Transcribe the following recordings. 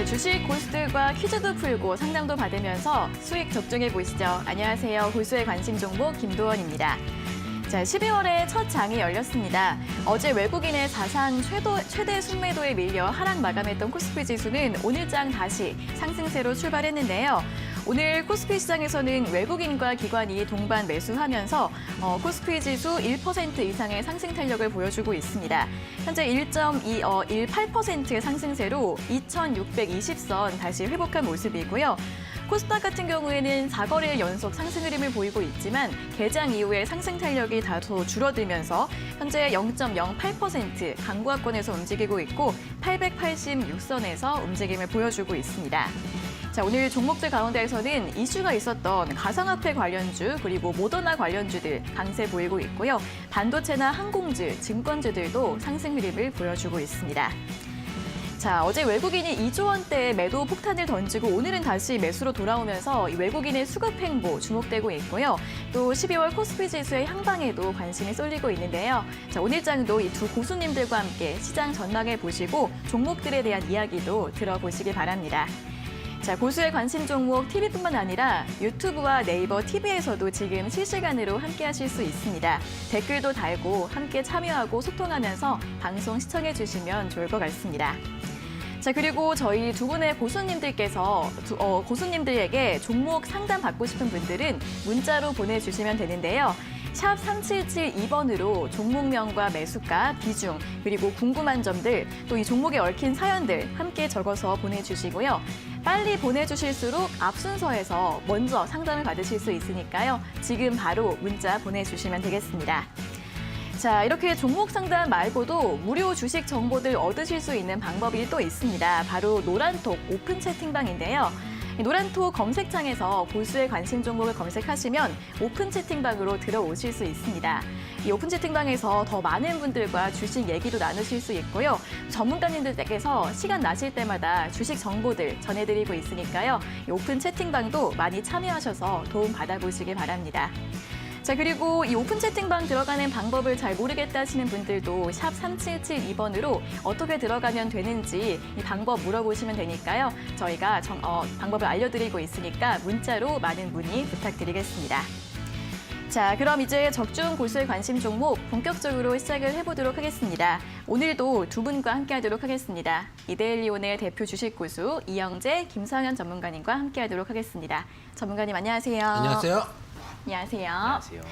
네, 주식 고수들과 퀴즈도 풀고 상담도 받으면서 수익 적중해 보시죠. 안녕하세요. 고수의 관심 종목 김도원입니다. 자, 12월에 첫 장이 열렸습니다. 어제 외국인의 자산 최대 순매도에 밀려 하락 마감했던 코스피 지수는 오늘 장 다시 상승세로 출발했는데요. 오늘 코스피 시장에서는 외국인과 기관이 동반 매수하면서 코스피 지수 1% 이상의 상승 탄력을 보여주고 있습니다. 현재 1.18%의 상승세로 2,620선 다시 회복한 모습이고요. 코스닥 같은 경우에는 4거래일 연속 상승 흐름을 보이고 있지만 개장 이후에 상승 탄력이 다소 줄어들면서 현재 0.08% 강보합권에서 움직이고 있고 886선에서 움직임을 보여주고 있습니다. 자, 오늘 종목들 가운데에서는 이슈가 있었던 가상화폐 관련주 그리고 모더나 관련주들 강세 보이고 있고요. 반도체나 항공주, 증권주들도 상승 흐름을 보여주고 있습니다. 자, 어제 외국인이 2조 원대의 매도 폭탄을 던지고 오늘은 다시 매수로 돌아오면서 외국인의 수급 행보 주목되고 있고요. 또 12월 코스피 지수의 향방에도 관심이 쏠리고 있는데요. 자, 오늘 장도 이 두 고수님들과 함께 시장 전망해 보시고 종목들에 대한 이야기도 들어보시기 바랍니다. 자, 고수의 관심 종목 TV뿐만 아니라 유튜브와 네이버 TV에서도 지금 실시간으로 함께 하실 수 있습니다. 댓글도 달고 함께 참여하고 소통하면서 방송 시청해 주시면 좋을 것 같습니다. 자, 그리고 저희 두 분의 고수님들께서 고수님들에게 종목 상담 받고 싶은 분들은 문자로 보내주시면 되는데요. 샵 3772번으로 종목명과 매수가, 비중, 그리고 궁금한 점들, 또 이 종목에 얽힌 사연들 함께 적어서 보내주시고요. 빨리 보내주실수록 앞 순서에서 먼저 상담을 받으실 수 있으니까요. 지금 바로 문자 보내주시면 되겠습니다. 자, 이렇게 종목 상담 말고도 무료 주식 정보들 얻으실 수 있는 방법이 또 있습니다. 바로 노란톡 오픈 채팅방인데요. 노란톡 검색창에서 고수의 관심 종목을 검색하시면 오픈 채팅방으로 들어오실 수 있습니다. 이 오픈 채팅방에서 더 많은 분들과 주식 얘기도 나누실 수 있고요. 전문가님들께서 시간 나실 때마다 주식 정보들 전해드리고 있으니까요. 이 오픈 채팅방도 많이 참여하셔서 도움 받아보시기 바랍니다. 자, 그리고 이 오픈 채팅방 들어가는 방법을 잘 모르겠다 하시는 분들도 샵 3772번으로 어떻게 들어가면 되는지 이 방법 물어보시면 되니까요. 저희가 방법을 알려드리고 있으니까 문자로 많은 문의 부탁드리겠습니다. 자, 그럼 이제 적중 고수의 관심 종목 본격적으로 시작을 해보도록 하겠습니다. 오늘도 두 분과 함께하도록 하겠습니다. 이데일리온의 대표 주식 고수 이영재, 김상현 전문가님과 함께하도록 하겠습니다. 전문가님 안녕하세요. 안녕하세요. 안녕하세요. 안녕하세요.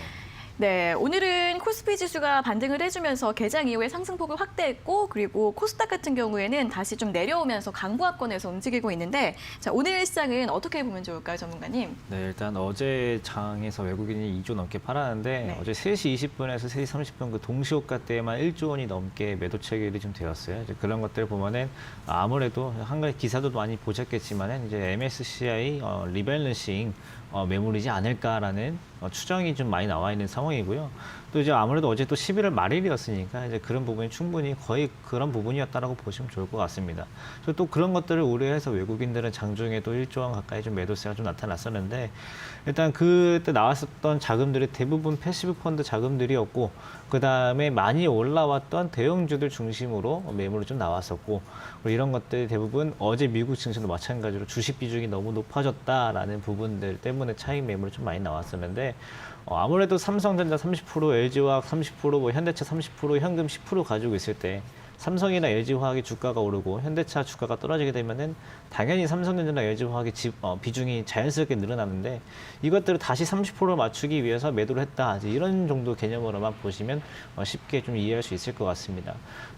네, 오늘은 코스피 지수가 반등을 해주면서 개장 이후에 상승폭을 확대했고 그리고 코스닥 같은 경우에는 다시 좀 내려오면서 강보합권에서 움직이고 있는데 자, 오늘 시장은 어떻게 보면 좋을까요, 전문가님? 네, 일단 어제 장에서 외국인이 2조 넘게 팔았는데 네. 어제 3시 20분에서 3시 30분 그 동시호가 때만 1조 원이 넘게 매도 체결이 좀 되었어요. 이제 그런 것들을 보면은 아무래도 한 가지 기사도 많이 보셨겠지만은 이제 MSCI 리밸런싱 매물이지 않을까라는 추정이 좀 많이 나와 있는 상황이고요. 또 이제 아무래도 어제 또 11월 말일이었으니까 이제 그런 부분이 충분히 거의 그런 부분이었다라고 보시면 좋을 것 같습니다. 그래서 또 그런 것들을 우려해서 외국인들은 장중에도 1조 원 가까이 좀 매도세가 좀 나타났었는데 일단 그때 나왔었던 자금들이 대부분 패시브 펀드 자금들이었고 그 다음에 많이 올라왔던 대형주들 중심으로 매물이 좀 나왔었고 이런 것들이 대부분 어제 미국 증시도 마찬가지로 주식 비중이 너무 높아졌다라는 부분들 때문에 차익 매물이 좀 많이 나왔었는데 아무래도 삼성전자 30%, LG화학 30%, 뭐 현대차 30%, 현금 10% 가지고 있을 때 삼성이나 LG화학의 주가가 오르고 현대차 주가가 떨어지게 되면은 당연히 삼성전자나 LG화학의 비중이 자연스럽게 늘어나는데 이것들을 다시 30%를 맞추기 위해서 매도를 했다. 이런 정도 개념으로만 보시면 쉽게 좀 이해할 수 있을 것 같습니다.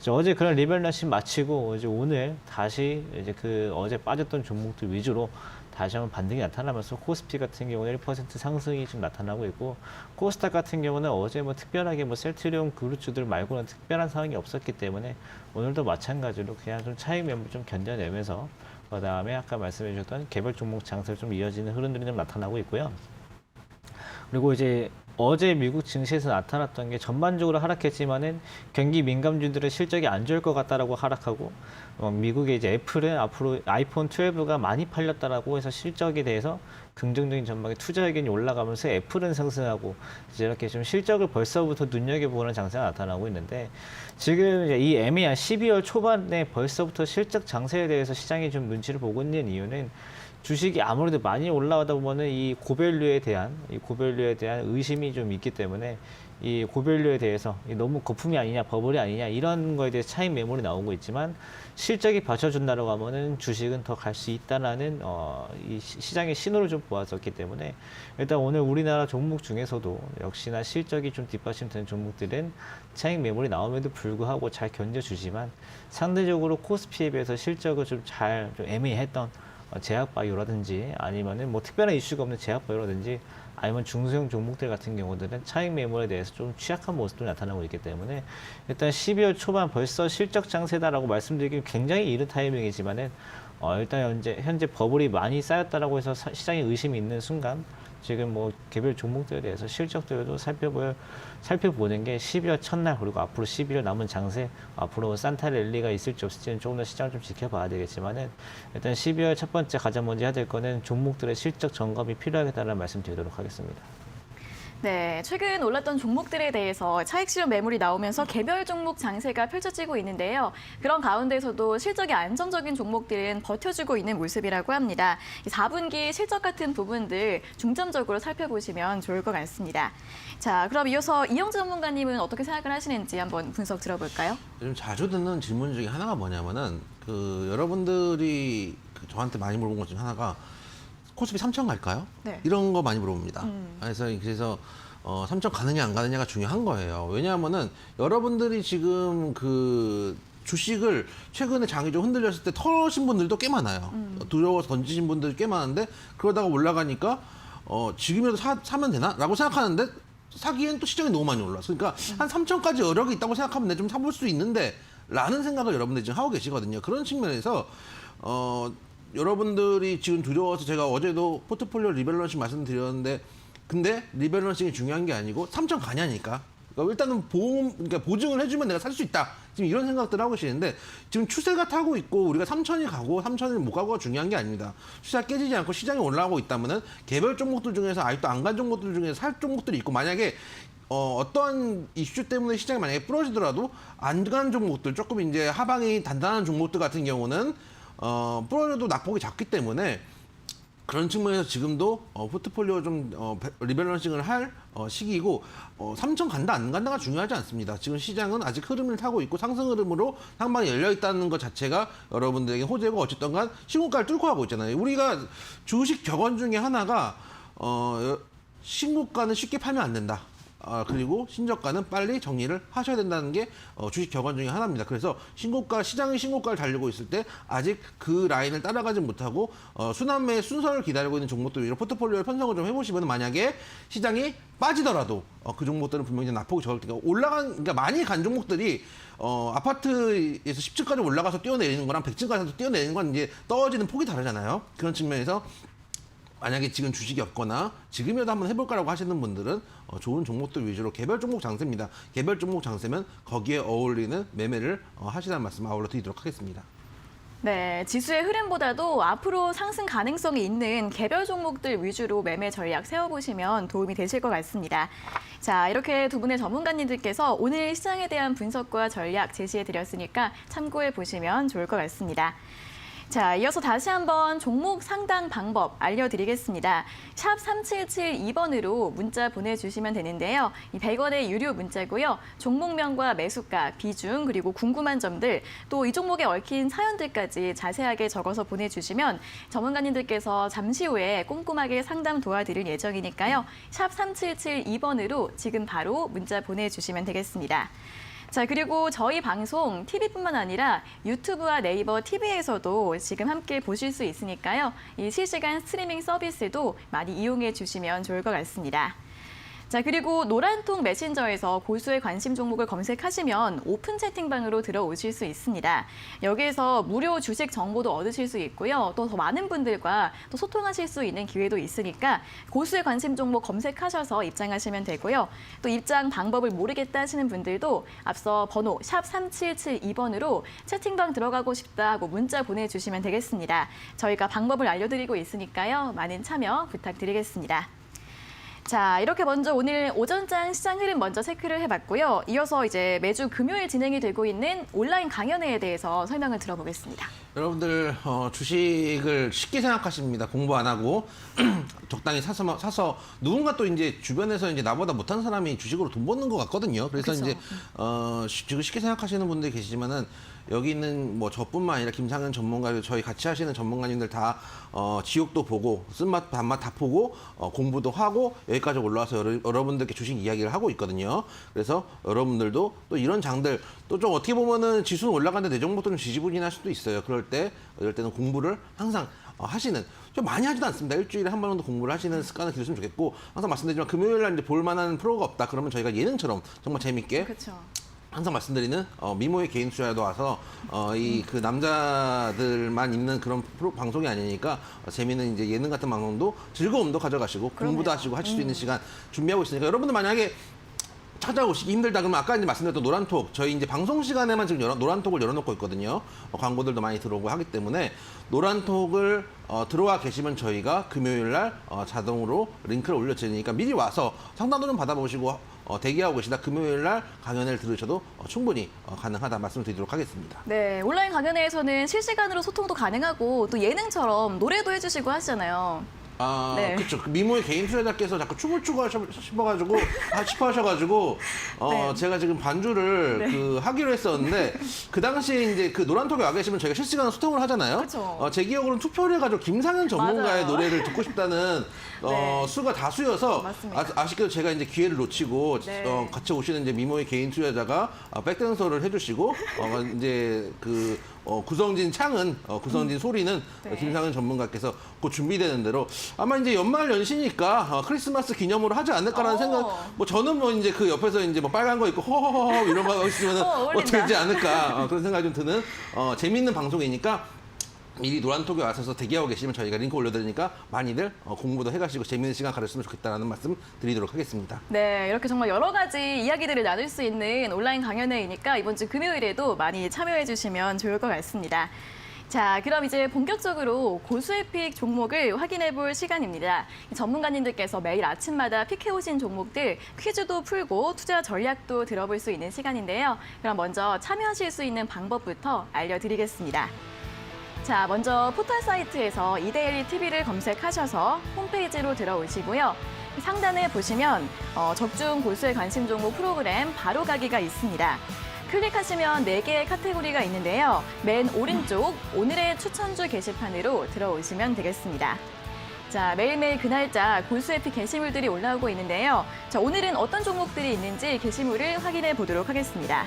어제 그런 리밸런싱 마치고 이제 오늘 다시 이제 그 어제 빠졌던 종목들 위주로 다시 한번 반등이 나타나면서 코스피 같은 경우는 1% 상승이 좀 나타나고 있고 코스닥 같은 경우는 어제 뭐 특별하게 뭐 셀트리온 그룹주들 말고는 특별한 상황이 없었기 때문에 오늘도 마찬가지로 그냥 좀 차익 매물 좀 견뎌내면서 그다음에 아까 말씀해 주셨던 개별 종목 장세를 좀 이어지는 흐름들이 좀 나타나고 있고요. 그리고 이제 어제 미국 증시에서 나타났던 게 전반적으로 하락했지만은 경기 민감주들의 실적이 안 좋을 것 같다라고 하락하고 미국의 이제 애플은 앞으로 아이폰 12가 많이 팔렸다라고 해서 실적에 대해서 긍정적인 전망에 투자 의견이 올라가면서 애플은 상승하고 이제 이렇게 좀 실적을 벌써부터 눈여겨보는 장세가 나타나고 있는데 지금 이제 이 애매한 12월 초반에 벌써부터 실적 장세에 대해서 시장이 좀 눈치를 보고 있는 이유는 주식이 아무래도 많이 올라가다 보면은 이 고밸류에 대한 의심이 좀 있기 때문에 이 고밸류에 대해서 너무 거품이 아니냐, 버블이 아니냐 이런 거에 대해서 차익 매물이 나오고 있지만 실적이 받쳐준다라고 하면은 주식은 더 갈 수 있다라는 이 시장의 신호를 좀 보았었기 때문에 일단 오늘 우리나라 종목 중에서도 역시나 실적이 좀 뒷받침되는 종목들은 차익 매물이 나옴에도 불구하고 잘 견뎌주지만 상대적으로 코스피에 비해서 실적을 좀 애매했던 제약바이오라든지 아니면은 뭐 특별한 이슈가 없는 제약바이오라든지 아니면 중소형 종목들 같은 경우들은 차익 매물에 대해서 좀 취약한 모습도 나타나고 있기 때문에 일단 12월 초반 벌써 실적 장세다라고 말씀드리기 굉장히 이른 타이밍이지만은 일단 현재 버블이 많이 쌓였다라고 해서 시장에 의심이 있는 순간 지금 뭐 개별 종목들에 대해서 실적들도 살펴보는 게 12월 첫날 그리고 앞으로 11월 남은 장세 앞으로 산타 랠리가 있을지 없을지는 조금 더 시장을 좀 지켜봐야 되겠지만은 일단 12월 첫 번째 가장 먼저 해야 될 거는 종목들의 실적 점검이 필요하겠다는 말씀 드리도록 하겠습니다. 네, 최근 올랐던 종목들에 대해서 차익 실현 매물이 나오면서 개별 종목 장세가 펼쳐지고 있는데요. 그런 가운데서도 실적이 안정적인 종목들은 버텨주고 있는 모습이라고 합니다. 4분기 실적 같은 부분들 중점적으로 살펴보시면 좋을 것 같습니다. 자, 그럼 이어서 이영주 전문가님은 어떻게 생각을 하시는지 한번 분석 들어볼까요? 요즘 자주 듣는 질문 중에 하나가 뭐냐면은 여러분들이 저한테 많이 물어본 것 중에 하나가 코스피 3천 갈까요? 네. 이런 거 많이 물어봅니다. 그래서 3천 가느냐 안 가느냐가 중요한 거예요. 왜냐하면은 여러분들이 지금 주식을 최근에 장이 좀 흔들렸을 때 털으신 분들도 꽤 많아요. 두려워서 던지신 분들이 꽤 많은데 그러다가 올라가니까 지금이라도 사면 되나? 라고 생각하는데 사기엔 또 시장이 너무 많이 올랐어. 그러니까 한 3천까지 여력이 있다고 생각하면 내가 좀 사볼 수 있는데 라는 생각을 여러분들이 지금 하고 계시거든요. 그런 측면에서 여러분들이 지금 두려워서 제가 어제도 포트폴리오 리밸런싱 말씀드렸는데 근데 리밸런싱이 중요한 게 아니고 3천 가냐니까. 그러니까 일단은 그러니까 보증을 해주면 내가 살 수 있다. 지금 이런 생각들을 하고 계시는데 지금 추세가 타고 있고 우리가 3천이 가고 3천을 못 가고가 중요한 게 아닙니다. 추세가 깨지지 않고 시장이 올라가고 있다면은 개별 종목들 중에서 아직도 안 간 종목들 중에서 살 종목들이 있고 만약에 어떠한 이슈 때문에 시장이 만약에 부러지더라도 안 간 종목들 조금 이제 하방이 단단한 종목들 같은 경우는 부러져도 낙폭이 작기 때문에 그런 측면에서 지금도 포트폴리오 좀 리밸런싱을 할 시기이고 3천 간다 안 간다가 중요하지 않습니다. 지금 시장은 아직 흐름을 타고 있고 상승 흐름으로 상방이 열려 있다는 것 자체가 여러분들에게 호재고 어쨌든 간 신고가를 뚫고 가고 있잖아요. 우리가 주식 격언 중에 하나가 신고가는 쉽게 팔면 안 된다. 그리고 신저가는 빨리 정리를 하셔야 된다는 게 주식 격언 중에 하나입니다. 그래서 시장의 신고가를 달리고 있을 때 아직 그 라인을 따라가지 못하고 순환매의 순서를 기다리고 있는 종목들 위로 포트폴리오를 편성을 좀 해보시면 만약에 시장이 빠지더라도 그 종목들은 분명히 낙폭이 적을 테니까 그러니까 많이 간 종목들이 아파트에서 10층까지 올라가서 뛰어내리는 거랑 100층까지 뛰어내리는 건 이제 떨어지는 폭이 다르잖아요. 그런 측면에서 만약에 지금 주식이 없거나 지금이라도 한번 해볼까라고 하시는 분들은 좋은 종목들 위주로 개별 종목 장세입니다. 개별 종목 장세면 거기에 어울리는 매매를 하시라는 말씀 아울러 드리도록 하겠습니다. 네, 지수의 흐름보다도 앞으로 상승 가능성이 있는 개별 종목들 위주로 매매 전략 세워보시면 도움이 되실 것 같습니다. 자, 이렇게 두 분의 전문가님들께서 오늘 시장에 대한 분석과 전략 제시해드렸으니까 참고해 보시면 좋을 것 같습니다. 자, 이어서 다시 한번 종목 상당 방법 알려드리겠습니다. 샵 3772번으로 문자 보내주시면 되는데요. 이 100원의 유료 문자고요. 종목명과 매수가, 비중, 그리고 궁금한 점들, 또 이 종목에 얽힌 사연들까지 자세하게 적어서 보내주시면 전문가님들께서 잠시 후에 꼼꼼하게 상담 도와드릴 예정이니까요. 샵 3772번으로 지금 바로 문자 보내주시면 되겠습니다. 자, 그리고 저희 방송 TV뿐만 아니라 유튜브와 네이버 TV에서도 지금 함께 보실 수 있으니까요. 이 실시간 스트리밍 서비스도 많이 이용해 주시면 좋을 것 같습니다. 자, 그리고 노란통 메신저에서 고수의 관심 종목을 검색하시면 오픈 채팅방으로 들어오실 수 있습니다. 여기에서 무료 주식 정보도 얻으실 수 있고요. 또 더 많은 분들과 또 소통하실 수 있는 기회도 있으니까 고수의 관심 종목 검색하셔서 입장하시면 되고요. 또 입장 방법을 모르겠다 하시는 분들도 앞서 번호 샵 3772번으로 채팅방 들어가고 싶다 하고 문자 보내주시면 되겠습니다. 저희가 방법을 알려드리고 있으니까요. 많은 참여 부탁드리겠습니다. 자, 이렇게 먼저 오늘 오전장 시장 흐름 먼저 체크를 해봤고요. 이어서 이제 매주 금요일 진행이 되고 있는 온라인 강연회에 대해서 설명을 들어보겠습니다. 여러분들 주식을 쉽게 생각하십니다. 공부 안 하고 적당히 사서 누군가 또 이제 주변에서 이제 나보다 못한 사람이 주식으로 돈 버는 것 같거든요. 그래서 그쵸. 이제 주식을 쉽게 생각하시는 분들이 계시지만은 여기 있는 뭐 저뿐만 아니라 김상현 전문가, 저희 같이 하시는 전문가님들 다 지옥도 보고 쓴맛 단맛 다 보고 공부도 하고 여기까지 올라와서 여러분들께 주식 이야기를 하고 있거든요. 그래서 여러분들도 또 이런 장들 또 좀 어떻게 보면은 지수는 올라가는데 내정보도 좀 지지부진할 수도 있어요. 이럴 때는 공부를 항상 하시는, 좀 많이 하지도 않습니다. 일주일에 한 번 정도 공부를 하시는 습관을 기르시면 좋겠고, 항상 말씀드리지만 금요일 날 이제 볼 만한 프로가 없다 그러면 저희가 예능처럼 정말 재밌게 그렇죠. 항상 말씀드리는 미모의 개인 투자도 와서 이 그 남자들만 있는 그런 방송이 아니니까 재미있는 이제 예능 같은 방송도 즐거움도 가져가시고 공부도 하시고 하실 수 있는 시간 준비하고 있으니까 여러분들 만약에 찾아오시기 힘들다 그러면 아까 이제 말씀드렸던 노란톡, 저희 이제 방송 시간에만 지금 노란톡을 열어놓고 있거든요. 광고들도 많이 들어오고 하기 때문에 노란톡을 들어와 계시면 저희가 금요일 날 자동으로 링크를 올려드리니까 미리 와서 상담도 좀 받아보시고 대기하고 계시다 금요일 날 강연을 들으셔도 충분히 가능하다 말씀드리도록 하겠습니다. 네, 온라인 강연회에서는 실시간으로 소통도 가능하고 또 예능처럼 노래도 해주시고 하시잖아요. 네. 그렇죠. 미모의 개인 투자자께서 자꾸 춤을 추고 싶어하셔가지고 네. 제가 지금 반주를 하기로 했었는데 그 당시에 이제 그 노란톡에 와 계시면 저희가 실시간 소통을 하잖아요. 그쵸. 제 기억으로는 투표를 해가지고 김상현 전문가의 맞아요. 노래를 듣고 싶다는 네. 수가 다수여서 맞습니다. 아쉽게도 제가 이제 기회를 놓치고 네. 같이 오시는 이제 미모의 개인 투자자가 백댄서를 해주시고 이제 구성진 창은 구성진 소리는 네. 김상현 전문가께서 곧 준비되는 대로 아마 이제 연말 연시니까 크리스마스 기념으로 하지 않을까라는 생각. 뭐 저는 뭐 이제 그 옆에서 이제 뭐 빨간 거 있고 허허허 이런 거 하고 있으면 어울린다. 되지 않을까 그런 생각이 좀 드는 재미있는 방송이니까. 미리 노란톡에 와서 대기하고 계시면 저희가 링크 올려드리니까 많이들 공부도 해가시고 재미있는 시간 가졌으면 좋겠다라는 말씀 드리도록 하겠습니다. 네, 이렇게 정말 여러 가지 이야기들을 나눌 수 있는 온라인 강연회이니까 이번 주 금요일에도 많이 참여해 주시면 좋을 것 같습니다. 자, 그럼 이제 본격적으로 고수의 픽 종목을 확인해 볼 시간입니다. 전문가님들께서 매일 아침마다 픽해오신 종목들 퀴즈도 풀고 투자 전략도 들어볼 수 있는 시간인데요. 그럼 먼저 참여하실 수 있는 방법부터 알려드리겠습니다. 자, 먼저 포털 사이트에서 이데일리 TV를 검색하셔서 홈페이지로 들어오시고요. 상단에 보시면 적중 고수의 관심 종목 프로그램 바로 가기가 있습니다. 클릭하시면 4개의 카테고리가 있는데요. 맨 오른쪽 오늘의 추천주 게시판으로 들어오시면 되겠습니다. 자, 매일매일 그 날짜 고수의 픽 게시물들이 올라오고 있는데요. 자, 오늘은 어떤 종목들이 있는지 게시물을 확인해 보도록 하겠습니다.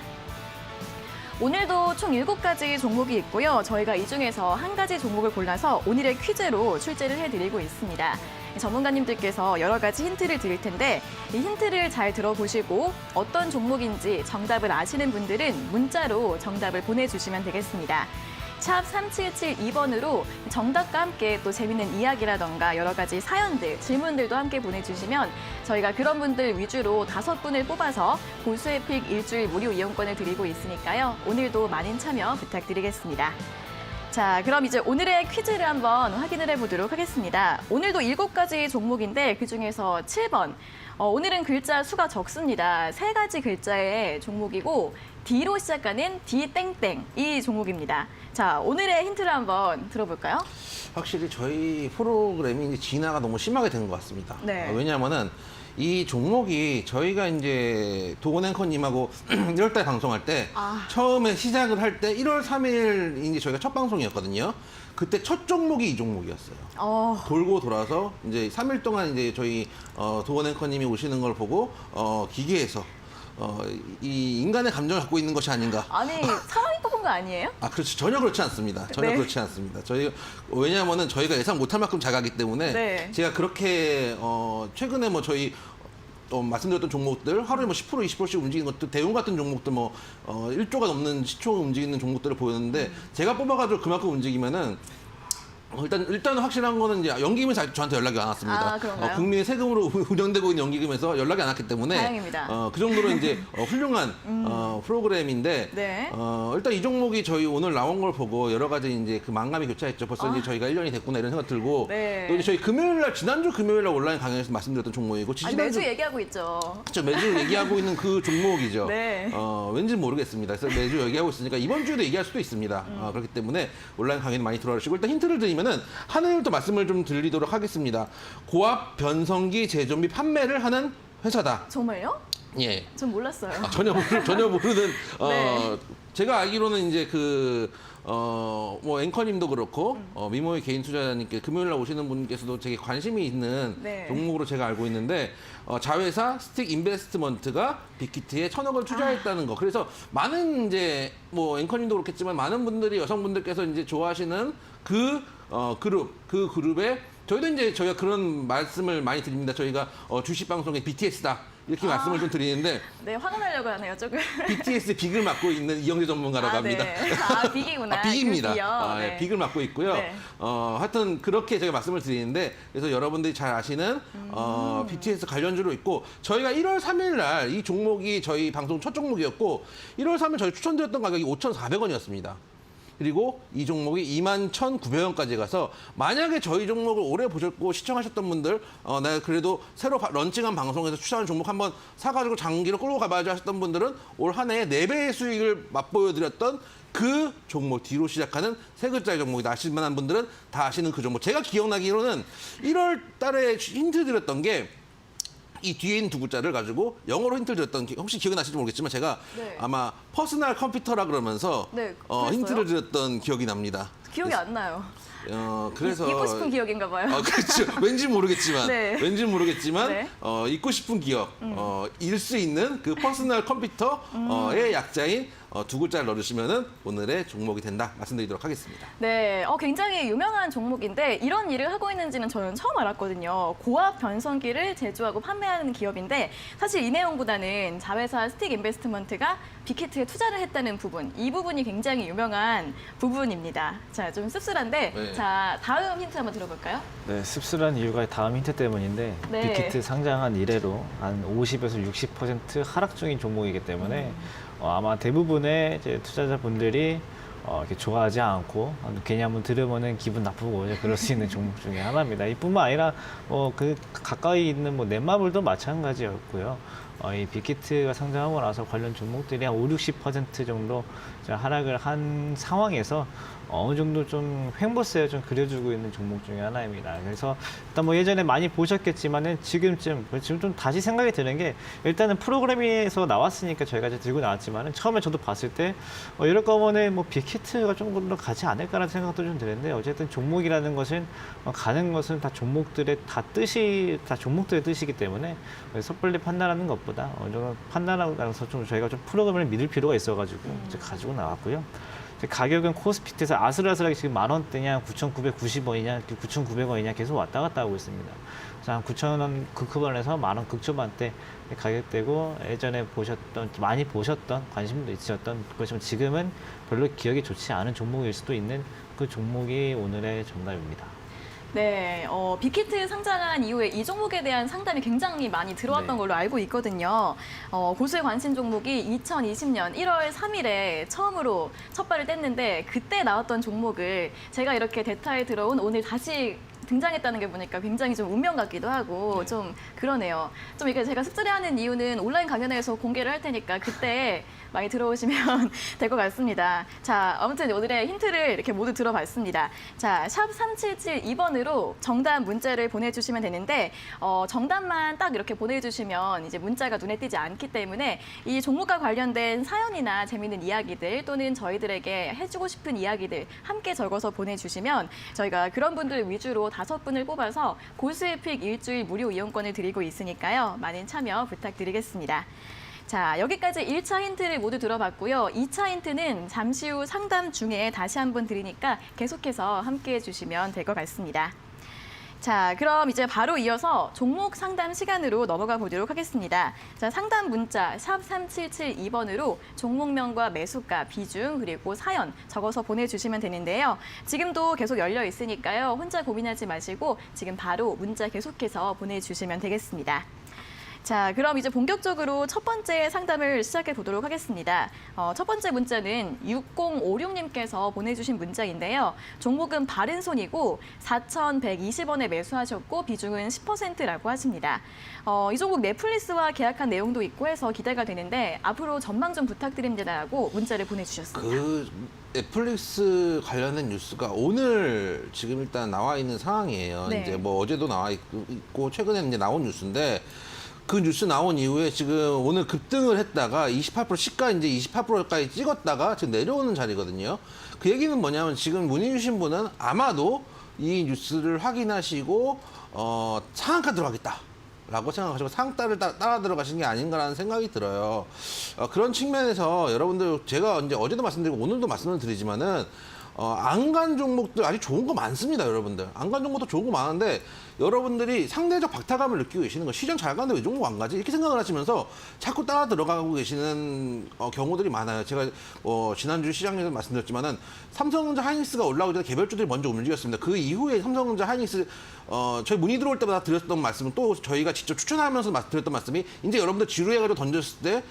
오늘도 총 7가지 종목이 있고요. 저희가 이 중에서 한 가지 종목을 골라서 오늘의 퀴즈로 출제를 해드리고 있습니다. 전문가님들께서 여러 가지 힌트를 드릴 텐데 이 힌트를 잘 들어보시고 어떤 종목인지 정답을 아시는 분들은 문자로 정답을 보내주시면 되겠습니다. 샵 3772번으로 정답과 함께 또 재밌는 이야기라던가 여러 가지 사연들, 질문들도 함께 보내주시면 저희가 그런 분들 위주로 5분을 뽑아서 고수의 픽 일주일 무료 이용권을 드리고 있으니까요. 오늘도 많은 참여 부탁드리겠습니다. 자, 그럼 이제 오늘의 퀴즈를 한번 확인을 해보도록 하겠습니다. 오늘도 7가지 종목인데 그중에서 7번. 오늘은 글자 수가 적습니다. 3가지 글자의 종목이고 D로 시작하는 D땡땡 이 종목입니다. 자, 오늘의 힌트를 한번 들어볼까요? 확실히 저희 프로그램이 이제 진화가 너무 심하게 된 것 같습니다. 네. 왜냐하면은 이 종목이 저희가 이제 도건 앵커님하고 1월달 방송할 때 처음에 시작을 할 때 1월 3일 이제 저희가 첫 방송이었거든요. 그때 첫 종목이 이 종목이었어요. 돌고 돌아서 이제 3일 동안 이제 저희 도건 앵커님이 오시는 걸 보고 기계에서 이 인간의 감정을 갖고 있는 것이 아닌가. 아니, 사람이 뽑은 거 아니에요? 그렇죠. 전혀 그렇지 않습니다. 전혀 네. 그렇지 않습니다. 왜냐하면은 저희가 예상 못할 만큼 잘 가기 때문에 네. 제가 그렇게 최근에 뭐 저희 말씀드렸던 종목들 하루에 뭐 10% 20%씩 움직이는 것들 대웅 같은 종목들 뭐 1조가 넘는 시총 움직이는 종목들을 보였는데 제가 뽑아가지고 그만큼 움직이면은 일단 확실한 거는 이제 연기금이 저한테 연락이 안 왔습니다. 아, 그런가요? 국민의 세금으로 운영되고 있는 연기금에서 연락이 안 왔기 때문에 다행입니다. 그 정도로 이제 훌륭한 프로그램인데 네. 일단 이 종목이 저희 오늘 나온 걸 보고 여러 가지 이제 그 망감이 교차했죠. 벌써 이제 저희가 1년이 됐구나 이런 생각 들고 네. 또 이제 저희 지난주 금요일 날 온라인 강연에서 말씀드렸던 종목이고 매주 얘기하고 있죠. 그렇죠. 매주 얘기하고 있는 그 종목이죠. 네. 왠지 모르겠습니다. 그래서 매주 얘기하고 있으니까 이번 주에도 얘기할 수도 있습니다. 그렇기 때문에 온라인 강연 많이 들어주시고 일단 힌트를 드리면은 하나님부터 말씀을 좀 드리도록 하겠습니다. 고압 변성기 제조 및 판매를 하는 회사다. 정말요? 예. 전 몰랐어요. 전혀 모르는 네. 제가 알기로는 이제 뭐 앵커님도 그렇고 미모의 개인 투자자님께 금요일 날 오시는 분께서도 되게 관심이 있는 네. 종목으로 제가 알고 있는데 자회사 스틱 인베스트먼트가 빅히트에 1,000억을 투자했다는 거. 그래서 많은 이제 뭐 앵커님도 그렇겠지만 많은 분들이 여성분들께서 이제 좋아하시는 그 그룹에 저희도 이제 저희가 그런 말씀을 많이 드립니다. 저희가 주식 방송의 BTS다. 이렇게 말씀을 좀 드리는데 네, 화가 나려고 하네요, 조금. BTS의 빅을 맡고 있는 이영재 전문가라고 합니다. 네. 빅이구나. 빅입니다. 그 기업. 네. 빅을 맡고 있고요. 네. 하여튼 그렇게 제가 말씀을 드리는데 그래서 여러분들이 잘 아시는 BTS 관련주로 있고 저희가 1월 3일 날 이 종목이 저희 방송 첫 종목이었고 1월 3일 저희 추천드렸던 가격이 5,400원이었습니다. 그리고 이 종목이 21,900원까지 가서 만약에 저희 종목을 오래 보셨고 시청하셨던 분들 내가 그래도 새로 런칭한 방송에서 추천한 종목 한번 사가지고 장기로 끌고 가봐야지 하셨던 분들은 올 한 해에 4배의 수익을 맛보여드렸던 그 종목 뒤로 시작하는 세 글자의 종목이다. 아실 만한 분들은 다 아시는 그 종목. 제가 기억나기로는 1월 달에 힌트 드렸던 게 이 뒤에 있는 두 글자를 가지고 영어로 힌트를 드렸던 게 혹시 기억이 나실지 모르겠지만 제가 네. 아마 퍼스널 컴퓨터라 그러면서 네, 그랬어요? 힌트를 드렸던 기억이 납니다. 기억이 안 나요. 그래서 잊고 싶은 기억인가 봐요. 그렇죠. 왠지 모르겠지만 네. 네. 잊고 싶은 기억, 일 수 있는 그 퍼스널 컴퓨터의 약자인 두 글자를 넣어주시면은 오늘의 종목이 된다 말씀드리도록 하겠습니다. 네, 굉장히 유명한 종목인데 이런 일을 하고 있는지는 저는 처음 알았거든요. 고압 변성기를 제조하고 판매하는 기업인데 사실 이 내용보다는 자회사 스틱 인베스트먼트가 빅히트에 투자를 했다는 부분, 이 부분이 굉장히 유명한 부분입니다. 자, 좀 씁쓸한데 네. 자, 다음 힌트 한번 들어볼까요? 네, 씁쓸한 이유가 다음 힌트 때문인데 네. 빅히트 상장한 이래로 한 50에서 60% 하락 중인 종목이기 때문에 아마 대부분의 이제 투자자분들이 이렇게 좋아하지 않고 괜히 한번 들으면은 기분 나쁘고 이제 그럴 수 있는 종목 중에 하나입니다. 이뿐만 아니라 그 가까이 있는 뭐 넷마블도 마찬가지였고요. 이 빅히트가 상장하고 나서 관련 종목들이 한 50-60% 정도 하락을 한 상황에서 어느 정도 좀 횡보세를 좀 그려주고 있는 종목 중에 하나입니다. 그래서 일단 뭐 예전에 많이 보셨겠지만은 지금 좀 다시 생각이 드는 게 일단은 프로그램에서 나왔으니까 저희가 이제 들고 나왔지만은 처음에 저도 봤을 때 이럴 거면은 뭐 빅히트가 좀 더 가지 않을까라는 생각도 좀 드는데 어쨌든 종목이라는 것은 가는 것은 다 종목들의 종목들의 뜻이기 때문에 섣불리 판단하는 것보다 어느 정도 판단하고 나서 좀 저희가 좀 프로그램을 믿을 필요가 있어가지고 이제 가지고 나왔고요. 가격은 코스피트에서 아슬아슬하게 지금 10,000원대냐, 9,990원이냐, 9,900원이냐 계속 왔다 갔다 하고 있습니다. 그래서 한 9,000원 극후반에서 10,000원 극초반대 가격대고 예전에 많이 보셨던 관심도 있으셨던 그렇지만 지금은 별로 기억이 좋지 않은 종목일 수도 있는 그 종목이 오늘의 정답입니다. 네, 빅히트 상장한 이후에 이 종목에 대한 상담이 굉장히 많이 들어왔던 네. 걸로 알고 있거든요. 고수의 관심 종목이 2020년 1월 3일에 처음으로 첫 발을 뗐는데 그때 나왔던 종목을 제가 이렇게 대타에 들어온 오늘 다시 등장했다는 게 보니까 굉장히 좀 운명 같기도 하고 좀 그러네요. 좀 이게 제가 씁쓸해하는 이유는 온라인 강연에서 공개를 할 테니까 그때 많이 들어오시면 될 것 같습니다. 자, 아무튼 오늘의 힌트를 이렇게 모두 들어봤습니다. 자, 샵 3772번으로 정답 문자를 보내주시면 되는데 정답만 딱 이렇게 보내주시면 이제 문자가 눈에 띄지 않기 때문에 이 종목과 관련된 사연이나 재미있는 이야기들 또는 저희들에게 해주고 싶은 이야기들 함께 적어서 보내주시면 저희가 그런 분들 위주로 5분을 뽑아서 고수의 픽 일주일 무료 이용권을 드리고 있으니까요. 많은 참여 부탁드리겠습니다. 자, 여기까지 1차 힌트를 모두 들어봤고요. 2차 힌트는 잠시 후 상담 중에 다시 한번 드리니까 계속해서 함께해 주시면 될 것 같습니다. 자, 그럼 이제 바로 이어서 종목 상담 시간으로 넘어가 보도록 하겠습니다. 자, 상담 문자 샵 3772번으로 종목명과 매수가, 비중, 그리고 사연 적어서 보내주시면 되는데요. 지금도 계속 열려 있으니까요. 혼자 고민하지 마시고 지금 바로 문자 계속해서 보내주시면 되겠습니다. 자, 그럼 이제 본격적으로 첫 번째 상담을 시작해 보도록 하겠습니다. 첫 번째 문자는 6056님께서 보내주신 문자인데요. 종목은 바른손이고 4,120원에 매수하셨고 비중은 10%라고 하십니다. 이 종목 넷플릭스와 계약한 내용도 있고 해서 기대가 되는데 앞으로 전망 좀 부탁드립니다라고 문자를 보내주셨습니다. 그 넷플릭스 관련된 뉴스가 오늘 지금 일단 나와 있는 상황이에요. 네. 이제 뭐 어제도 나와 있고 최근에 이제 나온 뉴스인데 그 뉴스 나온 이후에 지금 오늘 급등을 했다가 28% 시가 이제 28%까지 찍었다가 지금 내려오는 자리거든요. 그 얘기는 뭐냐면 지금 문의 주신 분은 아마도 이 뉴스를 확인하시고 상한가 들어가겠다. 라고 생각하시고 상따를 따라 들어가신 게 아닌가라는 생각이 들어요. 그런 측면에서 여러분들 제가 이제 어제도 말씀드리고 오늘도 말씀을 드리지만은 안간 종목들 아주 좋은 거 많습니다, 여러분들. 안간 종목도 좋은 거 많은데 여러분들이 상대적 박탈감을 느끼고 계시는 거 시장 잘 가는데 왜 종목 안 가지? 이렇게 생각을 하시면서 자꾸 따라 들어가고 계시는 경우들이 많아요. 제가 지난주 시장에서 말씀드렸지만은 삼성전자 하이닉스가 올라오기 전에 개별주들이 먼저 움직였습니다. 그 이후에 삼성전자 하이닉스 저희 문의 들어올 때마다 드렸던 말씀은 또 저희가 직접 추천하면서 드렸던 말씀이 이제 여러분들 지루해가지고 던졌을 때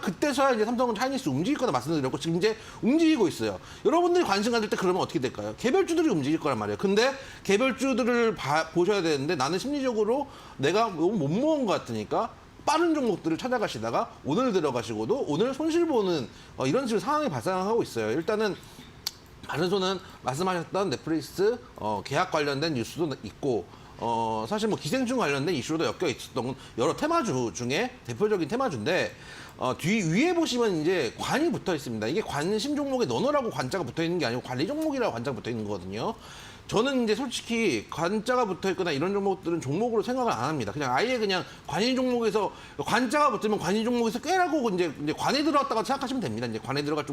그때서야 이제 삼성전자 하이닉스 움직일 거다 말씀드렸고 지금 이제 움직이고 있어요. 여러분들이 관심 가질 때 그러면 어떻게 될까요? 개별주들이 움직일 거란 말이에요. 근데 개별주들을 보셔야 되는데 나는 심리적으로 내가 너무 못 모은 것 같으니까 빠른 종목들을 찾아가시다가 오늘 들어가시고도 오늘 손실 보는 이런 식으로 상황이 발생하고 있어요. 일단은 바른손은 말씀하셨던 넷플릭스 계약 관련된 뉴스도 있고 사실 뭐 기생충 관련된 이슈로도 엮여 있었던 여러 테마주 중에 대표적인 테마주인데 위에 보시면 이제 관이 붙어 있습니다. 이게 관심 종목에 넣어놓으라고 관자가 붙어 있는 게 아니고 관리 종목이라고 관자가 붙어 있는 거거든요. 저는 이제 솔직히 관자가 붙어 있거나 이런 종목들은 종목으로 생각을 안 합니다. 그냥 아예 그냥 관심 종목에서 관자가 붙으면 관심 종목에서 꿰라고 이제 관에 들어갔다고 생각하시면 됩니다. 이제 관에 들어갈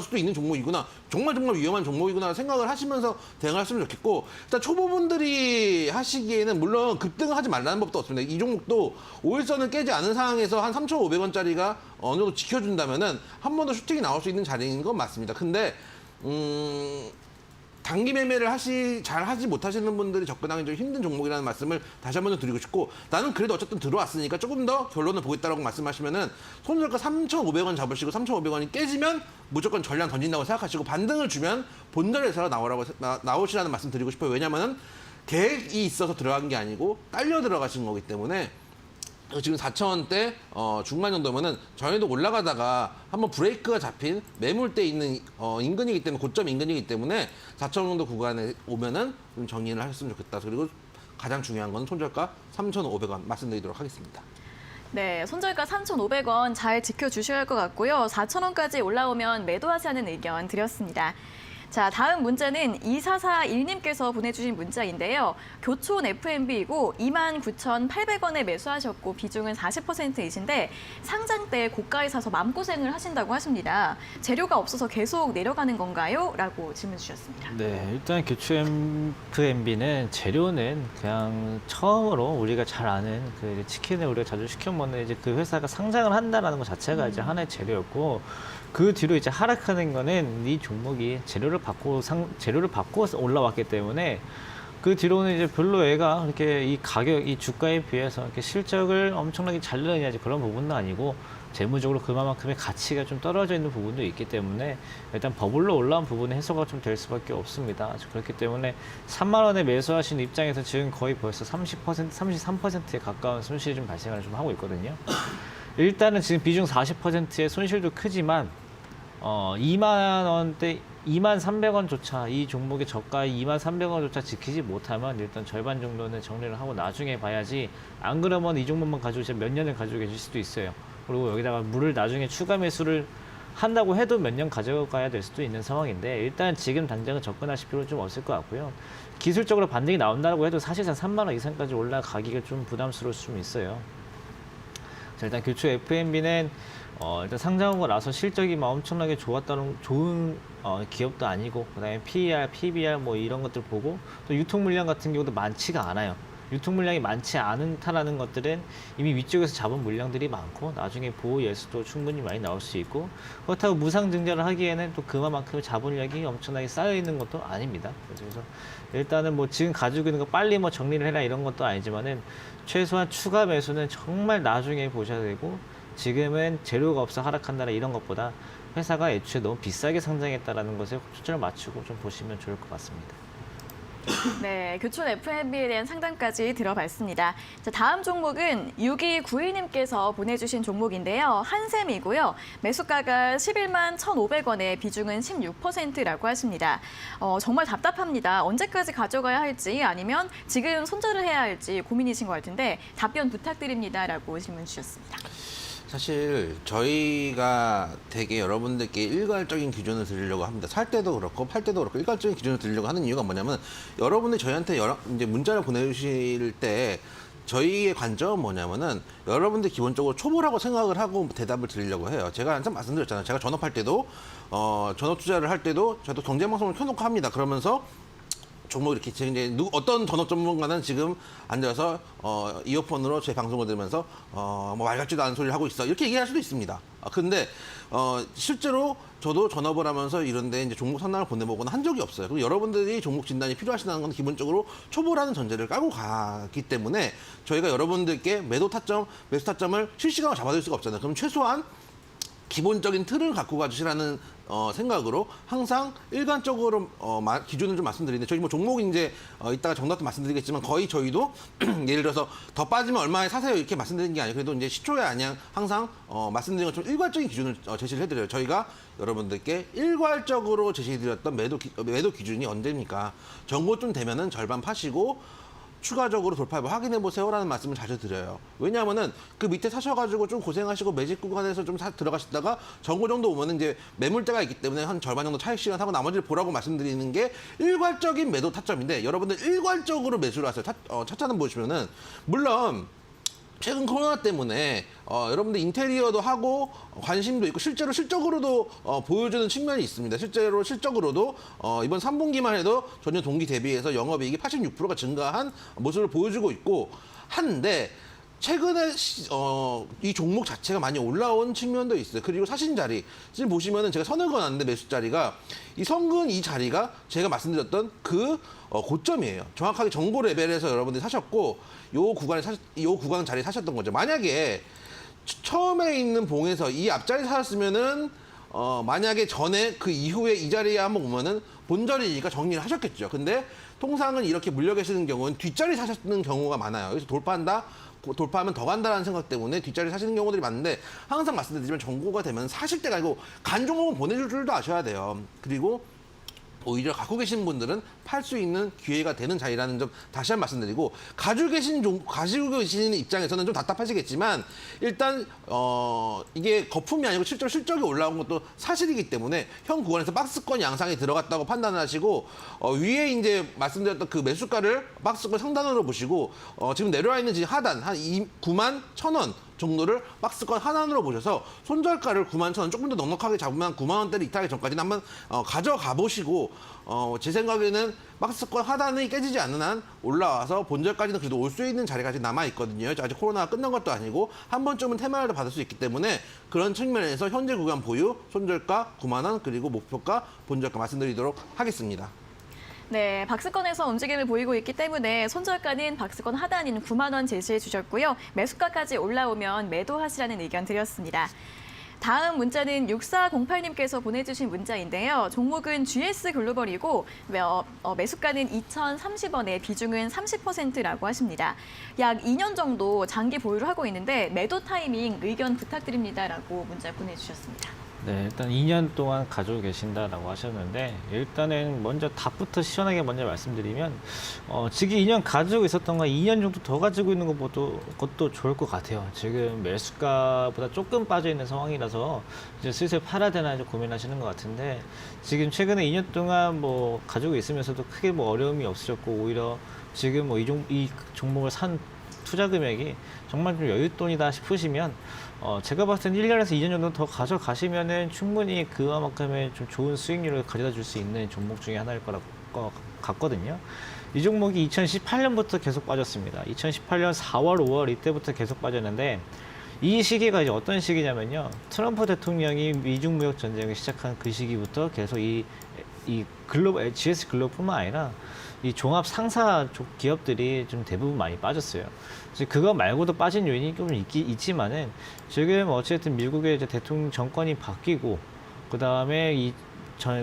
수도 있는 종목이구나. 정말 위험한 종목이구나 생각을 하시면서 대응하시면 좋겠고 일단 초보분들이 하시기에는 물론 급등을 하지 말라는 법도 없습니다. 이 종목도 5일선을 깨지 않은 상황에서 한 3,500원짜리가 어느 정도 지켜준다면은 한 번 더 슈팅이 나올 수 있는 자리인 건 맞습니다. 근데 단기 매매를 잘 하지 못하시는 분들이 접근하기 좀 힘든 종목이라는 말씀을 다시 한 번 더 드리고 싶고 나는 그래도 어쨌든 들어왔으니까 조금 더 결론을 보겠다라고 말씀하시면은 손절가 3,500원 잡으시고 3,500원이 깨지면 무조건 전량 던진다고 생각하시고 반등을 주면 본전에서 나오시라는 말씀 드리고 싶어요. 왜냐면은 계획이 있어서 들어간 게 아니고 딸려 들어가신 거기 때문에 지금 4,000원대 중반 정도면은 전에도 올라가다가 한번 브레이크가 잡힌 매물대 있는 인근이기 때문에 고점 인근이기 때문에 4,000원 정도 구간에 오면은 좀 정리를 하셨으면 좋겠다. 그리고 가장 중요한 건 손절가 3,500원 말씀드리도록 하겠습니다. 네, 손절가 3,500원 잘 지켜주셔야 할 것 같고요. 4,000원까지 올라오면 매도하자는 의견 드렸습니다. 자, 다음 문자는 2441님께서 보내주신 문자인데요. 교촌 FMB이고 29,800원에 매수하셨고 비중은 40%이신데 상장 때 고가에 사서 마음고생을 하신다고 하십니다. 재료가 없어서 계속 내려가는 건가요? 라고 질문 주셨습니다. 네, 일단 교촌 FMB는 재료는 그냥 처음으로 우리가 잘 아는 그 치킨을 우리가 자주 시켜 먹는 이제 그 회사가 상장을 한다라는 것 자체가 이제 하나의 재료였고 그 뒤로 이제 하락하는 거는 이 종목이 재료를 받고 올라왔기 때문에 그 뒤로는 이제 별로 애가 이렇게 이 가격, 이 주가에 비해서 이렇게 실적을 엄청나게 잘 내느냐 그런 부분도 아니고 재무적으로 그만큼의 가치가 좀 떨어져 있는 부분도 있기 때문에 일단 버블로 올라온 부분에 해소가 좀 될 수밖에 없습니다. 그렇기 때문에 3만 원에 매수하신 입장에서 지금 거의 벌써 30%, 33%에 가까운 손실이 좀 발생을 좀 하고 있거든요. 일단은 지금 비중 40%의 손실도 크지만 2만 원대 23,000원조차 이 종목의 저가 23,000원조차 지키지 못하면 일단 절반 정도는 정리를 하고 나중에 봐야지 안 그러면 이 종목만 가지고 몇 년을 가지고 계실 수도 있어요. 그리고 여기다가 물을 나중에 추가 매수를 한다고 해도 몇 년 가져가야 될 수도 있는 상황인데 일단 지금 당장은 접근하실 필요는 좀 없을 것 같고요. 기술적으로 반등이 나온다고 해도 사실상 3만 원 이상까지 올라가기가 좀 부담스러울 수 있어요. 자, 일단 교초 FMB는 일단 상장하고 나서 실적이 막 엄청나게 좋았다는 좋은 기업도 아니고 그다음에 PER, PBR 뭐 이런 것들 보고 또 유통 물량 같은 경우도 많지가 않아요. 유통 물량이 많지 않다라는 것들은 이미 위쪽에서 잡은 물량들이 많고 나중에 보호 예수도 충분히 많이 나올 수 있고 그렇다고 무상 증자를 하기에는 또 그만큼 자본력이 엄청나게 쌓여 있는 것도 아닙니다. 그래서 일단은 뭐 지금 가지고 있는 거 빨리 뭐 정리를 해라 이런 것도 아니지만은 최소한 추가 매수는 정말 나중에 보셔야 되고 지금은 재료가 없어 하락한다라 이런 것보다 회사가 애초에 너무 비싸게 상장했다라는 것에 초점을 맞추고 좀 보시면 좋을 것 같습니다. 네, 교촌 F&B에 대한 상담까지 들어봤습니다. 자, 다음 종목은 6292님께서 보내주신 종목인데요. 한샘이고요. 매수가가 11만 1,500원에 비중은 16%라고 하십니다. 정말 답답합니다. 언제까지 가져가야 할지 아니면 지금 손절을 해야 할지 고민이신 것 같은데 답변 부탁드립니다라고 질문 주셨습니다. 사실 저희가 되게 여러분들께 일괄적인 기준을 드리려고 합니다. 살 때도 그렇고 팔 때도 그렇고 일괄적인 기준을 드리려고 하는 이유가 뭐냐면 여러분들이 저희한테 이제 문자를 보내주실 때 저희의 관점은 뭐냐면은 여러분들 기본적으로 초보라고 생각을 하고 대답을 드리려고 해요. 제가 항상 말씀드렸잖아요. 제가 전업할 때도 전업 투자를 할 때도 저도 경제방송을 켜놓고 합니다. 그러면서 종목 이렇게 이제 어떤 전업 전문가는 지금 앉아서 이어폰으로 제 방송을 들으면서 뭐 말 같지도 않은 소리를 하고 있어 이렇게 얘기할 수도 있습니다. 근데 실제로 저도 전업을 하면서 이런데 이제 종목 상담을 보내보거나 한 적이 없어요. 그리고 여러분들이 종목 진단이 필요하시다는 건 기본적으로 초보라는 전제를 깔고 가기 때문에 저희가 여러분들께 매도 타점, 매수 타점을 실시간으로 잡아드릴 수가 없잖아요. 그럼 최소한 기본적인 틀을 갖고 가주시라는 생각으로 항상 일관적으로 기준을 좀 말씀드리는데 저희 뭐 종목 이제 이따가 정답도 말씀드리겠지만 거의 저희도 예를 들어서 더 빠지면 얼마에 사세요 이렇게 말씀드리는 게 아니고 그래도 이제 시초에 아니야 항상 말씀드린 것처럼 일괄적인 기준을 제시를 해드려요. 저희가 여러분들께 일괄적으로 제시해드렸던 매도 기준이 언제입니까? 정고쯤 되면은 절반 파시고 추가적으로 돌파해봐 확인해 보세요라는 말씀을 자주 드려요. 왜냐하면은 그 밑에 사셔가지고 좀 고생하시고 매집 구간에서 좀 들어가시다가 정고 정도 오면은 이제 매물대가 있기 때문에 한 절반 정도 차익 실현하고 나머지를 보라고 말씀드리는 게 일괄적인 매도 타점인데 여러분들 일괄적으로 매수를 하세요. 차트는 보시면은 물론 최근 코로나 때문에 여러분들 인테리어도 하고 관심도 있고 실제로 실적으로도 보여주는 측면이 있습니다. 실제로 실적으로도 이번 3분기만 해도 전년 동기 대비해서 영업이익이 86%가 증가한 모습을 보여주고 있고 한데 최근에 이 종목 자체가 많이 올라온 측면도 있어요. 그리고 사신 자리 지금 보시면은 제가 선을 그어놨는데 매수 자리가 이 선근 이 자리가 제가 말씀드렸던 그 고점이에요. 정확하게 정고 레벨에서 여러분들이 사셨고 요 구간 자리 사셨던 거죠. 만약에 처음에 있는 봉에서 이 앞자리 사셨으면은 만약에 전에 그 이후에 이 자리에 한번 오면은 본자리니까 정리를 하셨겠죠. 근데 통상은 이렇게 물려 계시는 경우는 뒷자리 사셨는 경우가 많아요. 그래서 돌파하면 더 간다는 생각 때문에 뒷자리 사시는 경우들이 많은데 항상 말씀드리지만 정고가 되면 사실 때가 아니고 간 종목은 보내줄 줄도 아셔야 돼요. 그리고 오히려 갖고 계신 분들은 팔 수 있는 기회가 되는 자리라는 점 다시 한번 말씀드리고 가지고 계시는 입장에서는 좀 답답하시겠지만 일단 이게 거품이 아니고 실제로 실적이 올라온 것도 사실이기 때문에 현 구간에서 박스권 양상이 들어갔다고 판단을 하시고 위에 이제 말씀드렸던 그 매수가를 박스권 상단으로 보시고 지금 내려와 있는 지금 하단 한 9만 1,000원 정도를 박스권 하단으로 보셔서 손절가를 9만 1,000원 조금 더 넉넉하게 잡으면 9만 원대를 이탈하기 전까지는 한번 가져가 보시고 제 생각에는 박스권 하단이 깨지지 않는 한 올라와서 본절까지는 그래도 올 수 있는 자리까지 남아 있거든요. 아직 코로나가 끝난 것도 아니고 한 번쯤은 테마를 받을 수 있기 때문에 그런 측면에서 현재 구간 보유 손절가 9만 원 그리고 목표가 본절가 말씀드리도록 하겠습니다. 네, 박스권에서 움직임을 보이고 있기 때문에 손절가는 박스권 하단인 9만 원 제시해 주셨고요. 매수가까지 올라오면 매도하시라는 의견 드렸습니다. 다음 문자는 6408님께서 보내주신 문자인데요. 종목은 GS 글로벌이고 매수가는 2,030원에 비중은 30%라고 하십니다. 약 2년 정도 장기 보유를 하고 있는데 매도 타이밍 의견 부탁드립니다라고 문자 보내주셨습니다. 네, 일단 2년 동안 가지고 계신다라고 하셨는데 일단은 먼저 답부터 시원하게 먼저 말씀드리면 지금 2년 가지고 있었던 거 2년 정도 더 가지고 있는 것도 좋을 것 같아요. 지금 매수가보다 조금 빠져 있는 상황이라서 이제 슬슬 팔아야 되나 이제 고민하시는 것 같은데 지금 최근에 2년 동안 뭐 가지고 있으면서도 크게 뭐 어려움이 없으셨고 오히려 지금 뭐 이 종목을 산 투자 금액이 정말 좀 여윳돈이다 싶으시면 제가 봤을 때는 1년에서 2년 정도 더 가져가시면은 충분히 그만큼의 좀 좋은 수익률을 가져다 줄 수 있는 종목 중에 하나일 거라고 같거든요. 이 종목이 2018년부터 계속 빠졌습니다. 2018년 4월, 5월 이때부터 계속 빠졌는데 이 시기가 이제 어떤 시기냐면요. 트럼프 대통령이 미중 무역 전쟁을 시작한 그 시기부터 계속 이 글로벌, GS 글로벌뿐만 아니라 이 종합 상사 쪽 기업들이 좀 대부분 많이 빠졌어요. 그래서 그거 말고도 빠진 요인이 좀 있지만은 지금 어쨌든 미국의 이제 대통령 정권이 바뀌고 그 다음에 이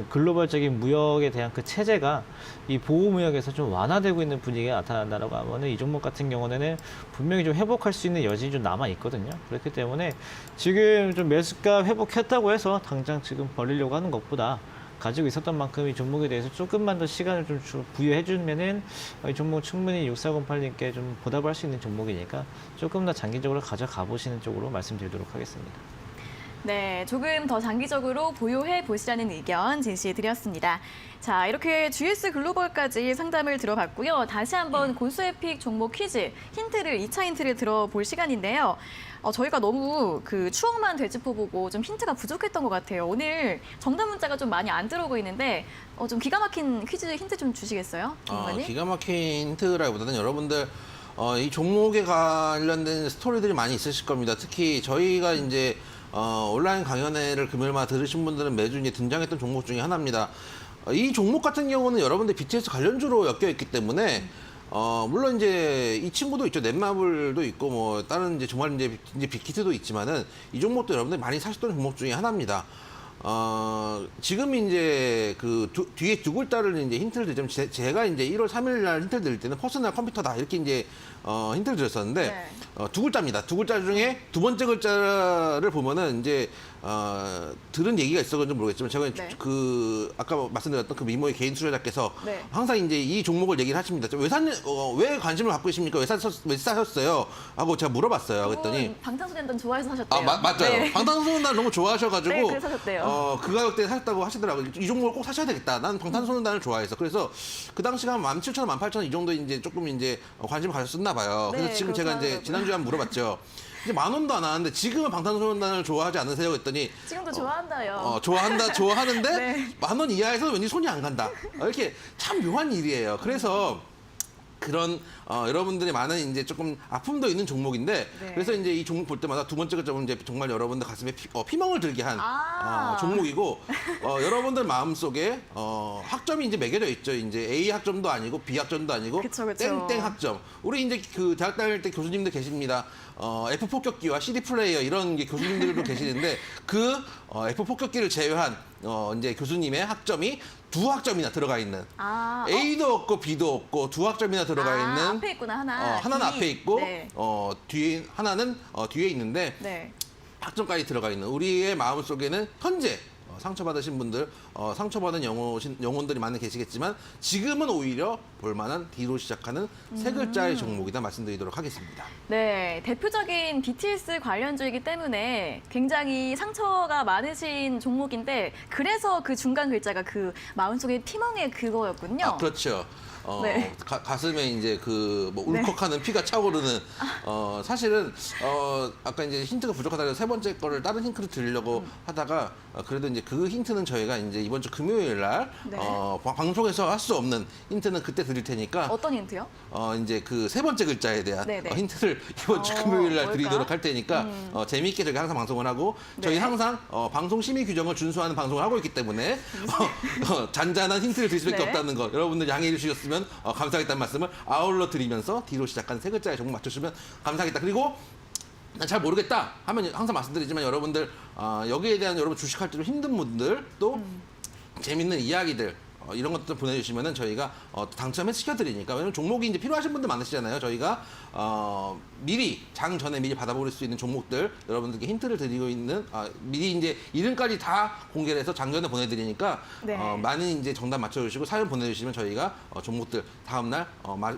글로벌적인 무역에 대한 그 체제가 이 보호 무역에서 좀 완화되고 있는 분위기가 나타난다라고 하면은 이 종목 같은 경우는 분명히 좀 회복할 수 있는 여진이 좀 남아 있거든요. 그렇기 때문에 지금 좀 매수가 회복했다고 해서 당장 지금 벌리려고 하는 것보다 가지고 있었던 만큼 이 종목에 대해서 조금만 더 시간을 좀 부여해 주면은 이 종목 충분히 6408님께 좀 보답할 수 있는 종목이니까 조금 더 장기적으로 가져가 보시는 쪽으로 말씀드리도록 하겠습니다. 네, 조금 더 장기적으로 보유해 보시라는 의견 제시해드렸습니다. 자, 이렇게 GS 글로벌까지 상담을 들어봤고요. 다시 한번 고수의 픽 종목 퀴즈 힌트를 2차 힌트를 들어볼 시간인데요. 저희가 너무 그 추억만 되짚어보고 좀 힌트가 부족했던 것 같아요. 오늘 정답 문자가 좀 많이 안 들어오고 있는데 좀 기가 막힌 퀴즈 힌트 좀 주시겠어요? 기가 막힌 힌트라기보다는 여러분들 이 종목에 관련된 스토리들이 많이 있으실 겁니다. 특히 저희가 이제 온라인 강연회를 금요일마다 들으신 분들은 매주 이제 등장했던 종목 중에 하나입니다. 이 종목 같은 경우는 여러분들 BTS 관련주로 엮여 있기 때문에 물론 이제 이 친구도 있죠. 넷마블도 있고 뭐 다른 이제 정말 이제 빅히트도 있지만은 이 종목도 여러분들 많이 사셨던 종목 중에 하나입니다. 지금 이제 그 뒤에 두 글자를 이제 힌트를 드리자면 제가 이제 1월 3일 날 힌트를 드릴 때는 퍼스널 컴퓨터다 이렇게 이제 힌트를 드렸었는데 네. 두 글자입니다. 두 글자 중에 두 번째 글자를 보면은 이제 들은 얘기가 있어가지고 모르겠지만 제가 네. 그 아까 말씀드렸던 그 미모의 개인 투자자께서 네. 항상 이제 이 종목을 얘기를 하십니다. 왜 관심을 갖고 계십니까? 왜 사셨어요? 하고 제가 물어봤어요. 그랬더니 방탄소년단 좋아해서 사셨대요. 맞아요. 네. 방탄소년단 너무 좋아하셔가지고 네, 그래서 사셨대요. 그 가격대에 사셨다고 하시더라고요. 이 종목을 꼭 사셔야 되겠다. 난 방탄소년단을 좋아해서. 그래서 그 당시가 한 17,000원, 18,000원 이 정도 이제 조금 이제 관심을 가졌었나 봐요. 그래서 네, 지금 제가 이제 그렇더라고요. 지난주에 한번 물어봤죠. 이제 10,000원도 안 하는데 지금은 방탄소년단을 좋아하지 않으세요? 그랬더니 지금도 좋아한다요. 좋아하는데 네. 10,000원 이하에서 왠지 손이 안 간다. 이렇게 참 묘한 일이에요. 그래서 그런 여러분들이 많은 이제 조금 아픔도 있는 종목인데 네. 그래서 이제 이 종목 볼 때마다 두 번째 글자는 이제 정말 여러분들 가슴에 피멍을 들게 한 종목이고 여러분들 마음속에 학점이 이제 매겨져 있죠. 이제 A 학점도 아니고 B 학점도 아니고 그쵸. 땡땡 학점. 우리 이제 그 대학 다닐 때 교수님들 계십니다. F 폭격기와 CD 플레이어 이런 게 교수님들도 계시는데 그 F 폭격기를 제외한 이제 교수님의 학점이 두 학점이나 들어가 있는 A도 없고 B도 없고 두 학점이나 들어가 있는 앞에 있구나 하나. 하나는 D. 앞에 있고 네. 뒤에 하나는 뒤에 있는데 네. 학점까지 들어가 있는 우리의 마음 속에는 현재 상처받으신 분들, 상처받은 영혼들이 많이 계시겠지만 지금은 오히려 볼만한 D로 시작하는 세 글자의 종목이다 말씀드리도록 하겠습니다. 네, 대표적인 BTS 관련주이기 때문에 굉장히 상처가 많으신 종목인데 그래서 그 중간 글자가 그 마음속에 피멍의 그거였군요. 그렇죠. 네. 가슴에 이제 그 뭐 울컥하는 피가 차오르는 사실은 아까 이제 힌트가 부족하다고 해서 세 번째 거를 다른 힌트를 드리려고 하다가 그래도 이제 그 힌트는 저희가 이제 이번 주 금요일 날 네. 방송에서 할 수 없는 힌트는 그때 드릴 테니까 어떤 힌트요? 이제 그 세 번째 글자에 대한 네네. 힌트를 이번 주 금요일 날 뭘까? 드리도록 할 테니까 재미있게 저희가 항상 방송을 하고 저희 네. 항상 방송 심의 규정을 준수하는 방송을 하고 있기 때문에 잔잔한 힌트를 드릴 수밖에 네. 없다는 거 여러분들 양해해 주셨으면 감사하겠다는 말씀을 아울러 드리면서 D로 시작한 세 글자의 종목 맞춰주시면 감사하겠다. 그리고 난 잘 모르겠다 하면 항상 말씀드리지만 여러분들 여기에 대한 여러분 주식할 때 좀 힘든 분들 또 재밌는 이야기들 이런 것들 보내주시면은 저희가 당첨에 시켜드리니까 왜냐면 종목이 이제 필요하신 분들 많으시잖아요. 저희가 미리 장 전에 미리 받아볼 수 있는 종목들 여러분들께 힌트를 드리고 있는 미리 이제 이름까지 다 공개를 해서 장 전에 보내드리니까 네. 많이 이제 정답 맞춰주시고 사연 보내주시면 저희가 종목들 다음날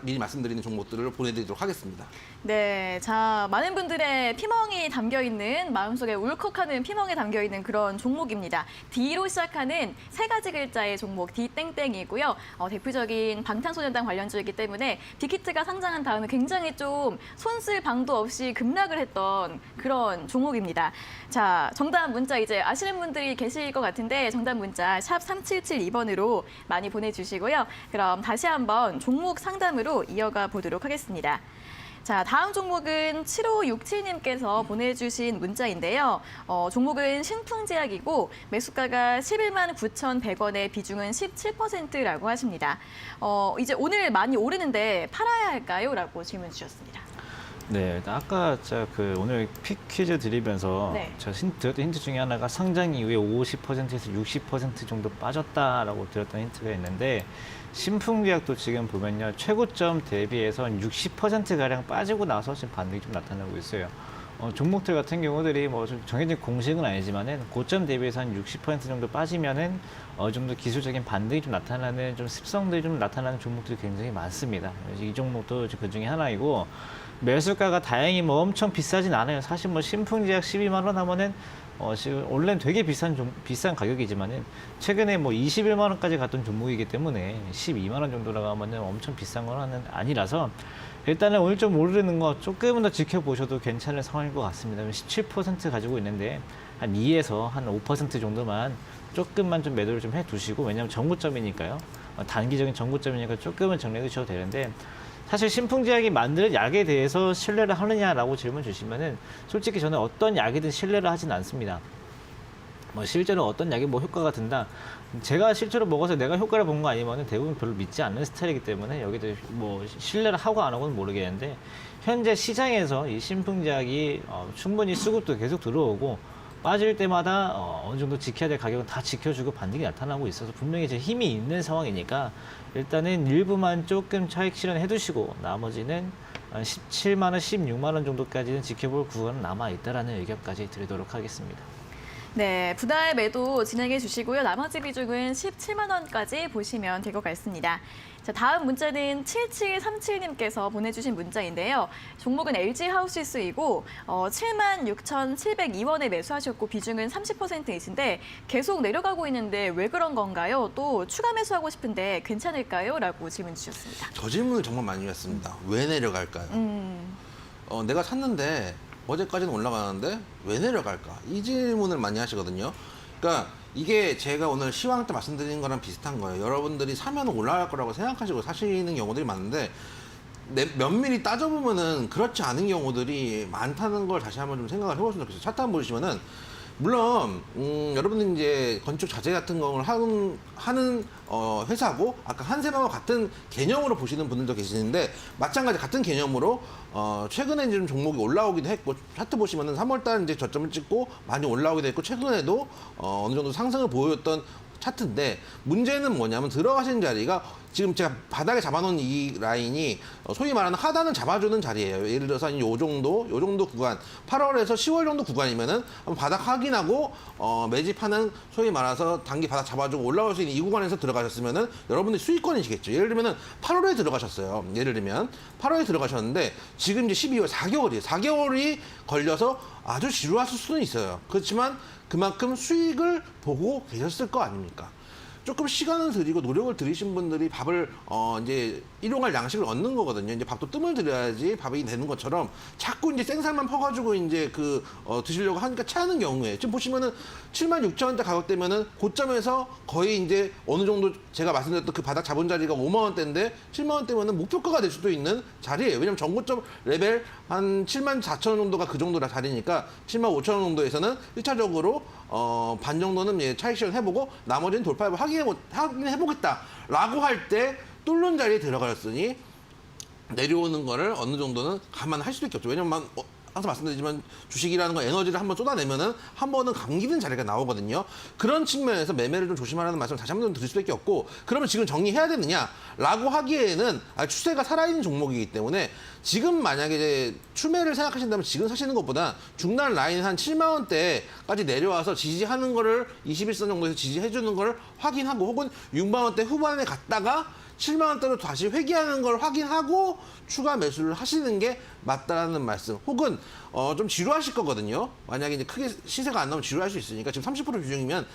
미리 말씀드리는 종목들을 보내드리도록 하겠습니다. 네, 자 많은 분들의 피멍이 담겨 있는 마음속에 울컥하는 피멍이 담겨 있는 그런 종목입니다. D로 시작하는 세 가지 글자의 종목 D 땡땡이고요. 대표적인 방탄소년단 관련주이기 때문에 빅히트가 상장한 다음에 굉장히 좀 손쓰 있을 방도 없이 급락을 했던 그런 종목입니다. 자, 정답 문자 이제 아시는 분들이 계실 것 같은데 정답 문자 샵 3772번으로 많이 보내주시고요. 그럼 다시 한번 종목 상담으로 이어가 보도록 하겠습니다. 자, 다음 종목은 7567님께서 보내주신 문자인데요. 종목은 신풍제약이고 매수가가 11만 9,100원에 비중은 17%라고 하십니다. 이제 오늘 많이 오르는데 팔아야 할까요? 라고 질문 주셨습니다. 네, 아까 오늘 픽 퀴즈 드리면서 네. 드렸던 힌트 중에 하나가 상장 이후에 50%에서 60% 정도 빠졌다라고 드렸던 힌트가 있는데 신풍제약도 지금 보면요 최고점 대비해서 60%가량 빠지고 나서 지금 반등이 좀 나타나고 있어요. 종목들 같은 경우들이 뭐 좀 정해진 공식은 아니지만은 고점 대비해서 한 60% 정도 빠지면은 어느 정도 기술적인 반등이 좀 나타나는 좀 습성들이 좀 나타나는 종목들이 굉장히 많습니다. 이 종목도 그 중에 하나이고 매수가가 다행히 뭐 엄청 비싸진 않아요. 사실 뭐 신풍제약 12만 원 하면은 지금 원래는 되게 비싼 가격이지만은 최근에 뭐 21만 원까지 갔던 종목이기 때문에 12만 원 정도라고 하면은 엄청 비싼 건 아니라서 일단은 오늘 좀 오르는 거 조금은 더 지켜보셔도 괜찮을 상황일 것 같습니다. 17% 가지고 있는데 한 2에서 한 5% 정도만 조금만 좀 매도를 좀 해두시고 왜냐하면 정고점이니까요. 단기적인 정고점이니까 조금은 정리해 두셔도 되는데 사실 신풍제약이 만드는 약에 대해서 신뢰를 하느냐라고 질문 주시면은 솔직히 저는 어떤 약이든 신뢰를 하진 않습니다. 뭐 실제로 어떤 약이 뭐 효과가 든다. 제가 실제로 먹어서 내가 효과를 본 거 아니면은 대부분 별로 믿지 않는 스타일이기 때문에 여기도 뭐 신뢰를 하고 안 하고는 모르겠는데 현재 시장에서 이 신풍제약이 충분히 수급도 계속 들어오고 빠질 때마다 어느 정도 지켜야 될 가격은 다 지켜주고 반등이 나타나고 있어서 분명히 이제 힘이 있는 상황이니까 일단은 일부만 조금 차익 실현해 두시고 나머지는 17만 원, 16만 원 정도까지는 지켜볼 구간은 남아 있다라는 의견까지 드리도록 하겠습니다. 네, 분할 매도 진행해 주시고요. 나머지 비중은 17만 원까지 보시면 될 것 같습니다. 자, 다음 문자는 7737님께서 보내주신 문자인데요. 종목은 LG하우시스이고 76,702원에 매수하셨고 비중은 30%이신데 계속 내려가고 있는데 왜 그런 건가요? 또 추가 매수하고 싶은데 괜찮을까요? 라고 질문 주셨습니다. 저 질문을 정말 많이 했습니다. 왜 내려갈까요? 내가 샀는데 어제까지는 올라가는데 왜 내려갈까? 이 질문을 많이 하시거든요. 그러니까 이게 제가 오늘 시황 때 말씀드린 거랑 비슷한 거예요. 여러분들이 사면 올라갈 거라고 생각하시고 사시는 경우들이 많은데 면밀히 따져보면은 그렇지 않은 경우들이 많다는 걸 다시 한번 좀 생각을 해보시면 좋겠어요. 차트 한번 보시면은 물론 여러분들 이제 건축 자재 같은 걸 하는 회사고 아까 한세방과 같은 개념으로 보시는 분들도 계시는데 마찬가지 같은 개념으로 최근에 이제 좀 종목이 올라오기도 했고 차트 보시면은 3월달 이제 저점을 찍고 많이 올라오기도 했고 최근에도 어느 정도 상승을 보였던 차트인데 문제는 뭐냐면 들어가신 자리가 지금 제가 바닥에 잡아놓은 이 라인이 소위 말하는 하단을 잡아주는 자리예요. 예를 들어서 요 정도 구간 8월에서 10월 정도 구간이면은 한번 바닥 확인하고 매집하는 소위 말해서 단기 바닥 잡아주고 올라올 수 있는 이 구간에서 들어가셨으면은 여러분들이 수익권이시겠죠. 예를 들면은 8월에 들어가셨어요. 예를 들면 8월에 들어가셨는데 지금 이제 12월 4개월이에요. 4개월이 걸려서 아주 지루하실 수는 있어요. 그렇지만 그만큼 수익을 보고 계셨을 거 아닙니까? 조금 시간을 들이고 노력을 들이신 분들이 밥을 이제 일용할 양식을 얻는 거거든요. 이제 밥도 뜸을 들여야지 밥이 되는 것처럼 자꾸 이제 생살만 퍼가지고 이제 드시려고 하니까 차는 경우에 지금 보시면은 76,000원대 가격대면은 고점에서 거의 이제 어느 정도 제가 말씀드렸던 그 바닥 잡은 자리가 5만 원대인데 7만 원대면은 목표가가 될 수도 있는 자리예요. 왜냐면 전고점 레벨 한 74,000원 정도가 그 정도라 자리니까 75,000원 정도에서는 1차적으로 반 정도는 예, 차익 실현 해보고 나머지는 돌파 확인해보겠다라고 할 때 뚫는 자리에 들어가셨으니 내려오는 거를 어느 정도는 감안할 수밖에 없죠. 왜냐면 항상 말씀드리지만 주식이라는 건 에너지를 한번 쏟아내면은 한 번은 감기는 자리가 나오거든요. 그런 측면에서 매매를 좀 조심하라는 말씀을 다시 한번 드릴 수밖에 없고 그러면 지금 정리해야 되느냐라고 하기에는 추세가 살아있는 종목이기 때문에 지금 만약에 이제 추매를 생각하신다면 지금 사시는 것보다 중간 라인 한 7만 원대까지 내려와서 지지하는 거를 21선 정도에서 지지해주는 걸 확인하고 혹은 6만 원대 후반에 갔다가 7만 원대로 다시 회귀하는 걸 확인하고 추가 매수를 하시는 게 맞다라는 말씀. 혹은 좀 지루하실 거거든요. 만약에 이제 크게 시세가 안 나오면 지루할 수 있으니까 지금 30% 비중이면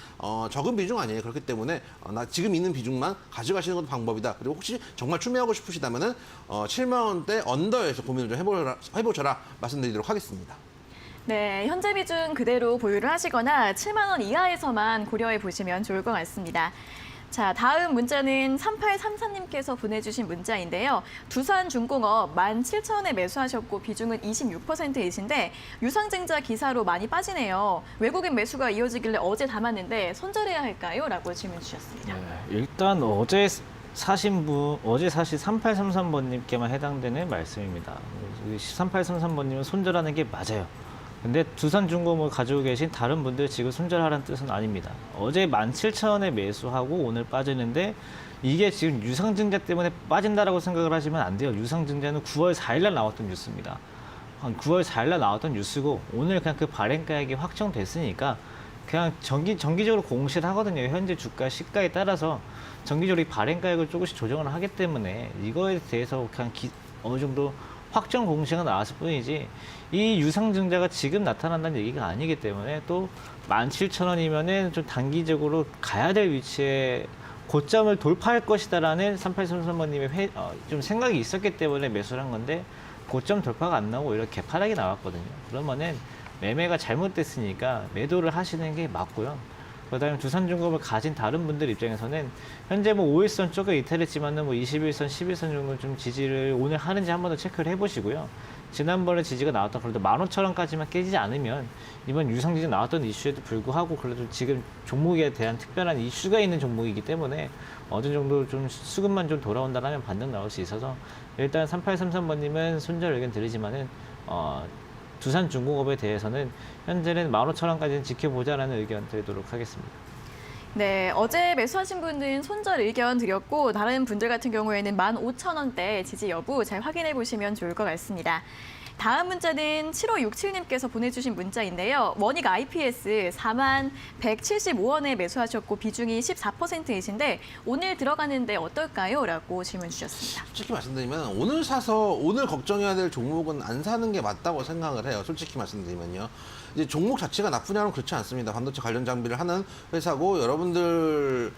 적은 비중 아니에요. 그렇기 때문에 나 지금 있는 비중만 가져가시는 것도 방법이다. 그리고 혹시 정말 추매하고 싶으시다면은 7만 원대 언더에서 고민을 좀 해보셔라 말씀드리도록 하겠습니다. 네, 현재 비중 그대로 보유를 하시거나 7만 원 이하에서만 고려해 보시면 좋을 것 같습니다. 자, 다음 문자는 3833님께서 보내주신 문자인데요. 두산중공업 17,000원에 매수하셨고 비중은 26%이신데 유상증자 기사로 많이 빠지네요. 외국인 매수가 이어지길래 어제 담았는데 손절해야 할까요? 라고 질문 주셨습니다. 일단 어제 사신 3833번님께만 해당되는 말씀입니다. 3833번님은 손절하는 게 맞아요. 근데 두산중공업을 가지고 계신 다른 분들 지금 손절하라는 뜻은 아닙니다. 어제 17,000원에 매수하고 오늘 빠지는데 이게 지금 유상증자 때문에 빠진다라고 생각을 하시면 안 돼요. 유상증자는 9월 4일날 나왔던 뉴스입니다. 9월 4일날 나왔던 뉴스고 오늘 그냥 그 발행가액이 확정됐으니까 그냥 정기적으로 공시를 하거든요. 현재 주가 시가에 따라서 정기적으로 이 발행가액을 조금씩 조정을 하기 때문에 이거에 대해서 그냥 어느 정도 확정 공시가 나왔을 뿐이지 이 유상증자가 지금 나타난다는 얘기가 아니기 때문에 또 17,000원이면은 좀 단기적으로 가야 될 위치에 고점을 돌파할 것이다라는 3833번님의 좀 생각이 있었기 때문에 매수를 한 건데 고점 돌파가 안 나오고 오히려 개파락이 나왔거든요. 그러면은 매매가 잘못됐으니까 매도를 하시는 게 맞고요. 그다음에 두산중공업을 가진 다른 분들 입장에서는 현재 뭐 5일선 쪽에 이탈했지만은 뭐 21선, 11선 정도 좀 지지를 오늘 하는지 한 번 더 체크를 해보시고요. 지난번에 지지가 나왔던 그래도 15,000원까지만 깨지지 않으면 이번 유상증자 나왔던 이슈에도 불구하고 그래도 지금 종목에 대한 특별한 이슈가 있는 종목이기 때문에 어느 정도 좀 수급만 좀 돌아온다라면 반등 나올 수 있어서 일단 3833번님은 손절 의견 드리지만은 두산중공업에 대해서는 현재는 15,000원까지는 지켜보자라는 의견 드리도록 하겠습니다. 네, 어제 매수하신 분은 손절 의견 드렸고 다른 분들 같은 경우에는 15,000원대 지지 여부 잘 확인해 보시면 좋을 것 같습니다. 다음 문자는 7567님께서 보내주신 문자인데요. 원익 IPS 41,175원에 매수하셨고 비중이 14%이신데 오늘 들어가는데 어떨까요? 라고 질문 주셨습니다. 솔직히 말씀드리면 오늘 사서 오늘 걱정해야 될 종목은 안 사는 게 맞다고 생각을 해요. 솔직히 말씀드리면요. 이제 종목 자체가 나쁘냐면 그렇지 않습니다. 반도체 관련 장비를 하는 회사고 여러분들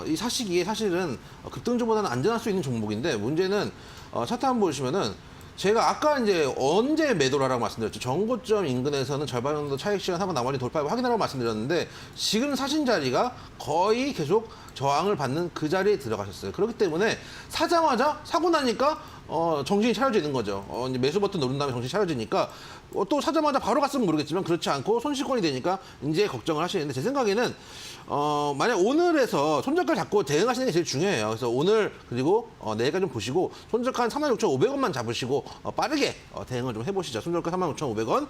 이 사시기에 사실은 급등주보다는 안전할 수 있는 종목인데 문제는 차트 한번 보시면은 제가 아까 이제 언제 매도라고 말씀드렸죠. 정고점 인근에서는 절반 정도 차익 시간 하고 나머지 돌파하고 확인하라고 말씀드렸는데 지금 사신 자리가 거의 계속 저항을 받는 그 자리에 들어가셨어요. 그렇기 때문에 사자마자 사고 나니까 정신이 차려지는 거죠. 이제 매수 버튼 누른 다음에 정신이 차려지니까 또 사자마자 바로 갔으면 모르겠지만 그렇지 않고 손실권이 되니까 이제 걱정을 하시는데 제 생각에는 만약 오늘에서 손절가 잡고 대응하시는 게 제일 중요해요. 그래서 오늘 그리고 내일까 좀 보시고 손절가 한 36,500원만 잡으시고 빠르게 대응을 좀 해보시죠. 손절가 36,500원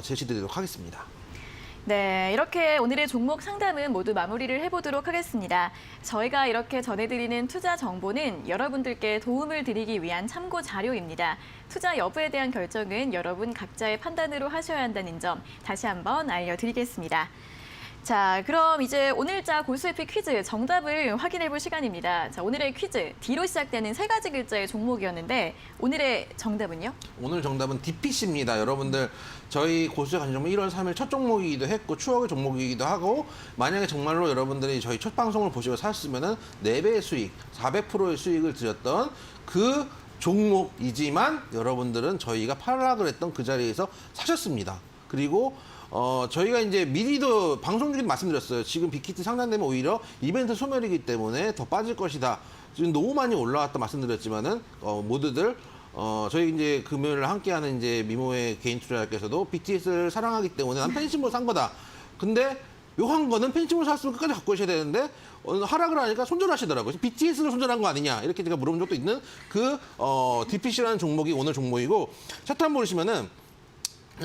제시드리도록 하겠습니다. 네, 이렇게 오늘의 종목 상담은 모두 마무리를 해보도록 하겠습니다. 저희가 이렇게 전해드리는 투자 정보는 여러분들께 도움을 드리기 위한 참고 자료입니다. 투자 여부에 대한 결정은 여러분 각자의 판단으로 하셔야 한다는 점 다시 한번 알려드리겠습니다. 자, 그럼 이제 오늘자 고수에피 퀴즈 정답을 확인해 볼 시간입니다. 자, 오늘의 퀴즈, D로 시작되는 세 가지 글자의 종목이었는데 오늘의 정답은요? 오늘 정답은 DPC입니다. 여러분들 저희 고수의 관심 종목 1월 3일 첫 종목이기도 했고 추억의 종목이기도 하고 만약에 정말로 여러분들이 저희 첫 방송을 보시고 샀으면은 4배의 수익, 400%의 수익을 드렸던 그 종목이지만 여러분들은 저희가 팔락을 했던 그 자리에서 사셨습니다. 그리고 저희가 이제 미리도 방송 중에도 말씀드렸어요. 지금 빅히트 상단되면 오히려 이벤트 소멸이기 때문에 더 빠질 것이다. 지금 너무 많이 올라왔다 말씀드렸지만은 모두들 저희 이제 금요일에 함께하는 이제 미모의 개인 투자자께서도 BTS를 사랑하기 때문에 난 팬심으로 산 거다. 근데 묘한 거는 팬심으로 샀으면 끝까지 갖고 계셔야 되는데 하락을 하니까 손절하시더라고요. BTS를 손절한 거 아니냐 이렇게 제가 물어본 적도 있는 그 DPC라는 종목이 오늘 종목이고 차트 한번 보시면은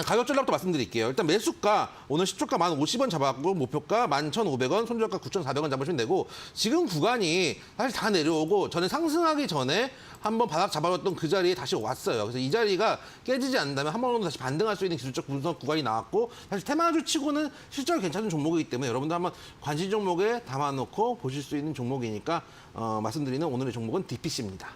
가격 전략부터 말씀드릴게요. 일단 매수가 오늘 시초가 1050원 잡았고 목표가 11,500원, 손절가 9,400원 잡으시면 되고 지금 구간이 사실 다 내려오고 전에 상승하기 전에 한번 바닥 잡아줬던 그 자리에 다시 왔어요. 그래서 이 자리가 깨지지 않는다면 한 번 정도 다시 반등할 수 있는 기술적 분석 구간이 나왔고 사실 테마주 치고는 실적이 괜찮은 종목이기 때문에 여러분들 한번 관심 종목에 담아놓고 보실 수 있는 종목이니까 말씀드리는 오늘의 종목은 DPC입니다.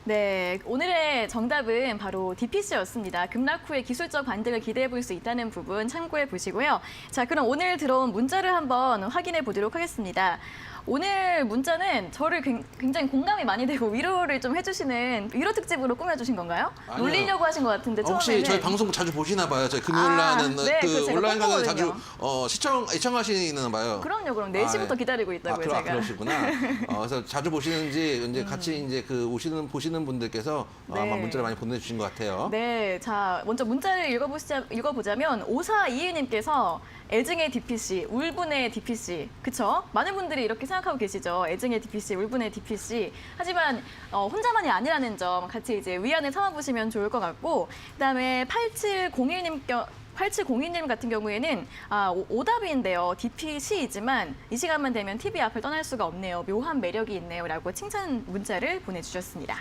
네, 오늘의 정답은 바로 DPC였습니다. 급락 후에 기술적 반등을 기대해 볼 수 있다는 부분 참고해 보시고요. 자, 그럼 오늘 들어온 문자를 한번 확인해 보도록 하겠습니다. 오늘 문자는 저를 굉장히 공감이 많이 되고 위로를 좀 해주시는 위로 특집으로 꾸며주신 건가요? 아니요. 놀리려고 하신 것 같은데 처음에는. 혹시 저희 방송 자주 보시나 봐요. 저희 금요일 날은 네, 그거 제가 온라인 강의 자주 꼭 애청하시나 봐요. 그럼 4시부터 기다리고 있다고요, 제가. 그러시구나. 그래서 자주 보시는지 이제 같이 이제 보시는 분들께서 네. 아마 문자를 많이 보내주신 것 같아요. 네, 자 먼저 문자를 읽어보자면 5422님께서 애증의 DPC, 울분의 DPC, 그쵸? 많은 분들이 이렇게 생각하고 계시죠. 애증의 DPC, 울분의 DPC. 하지만 혼자만이 아니라는 점 같이 이제 위안을 삼아보시면 좋을 것 같고, 그다음에 8701님 같은 경우에는 오답인데요. DPC이지만 이 시간만 되면 TV 앞을 떠날 수가 없네요. 묘한 매력이 있네요. 라고 칭찬 문자를 보내주셨습니다.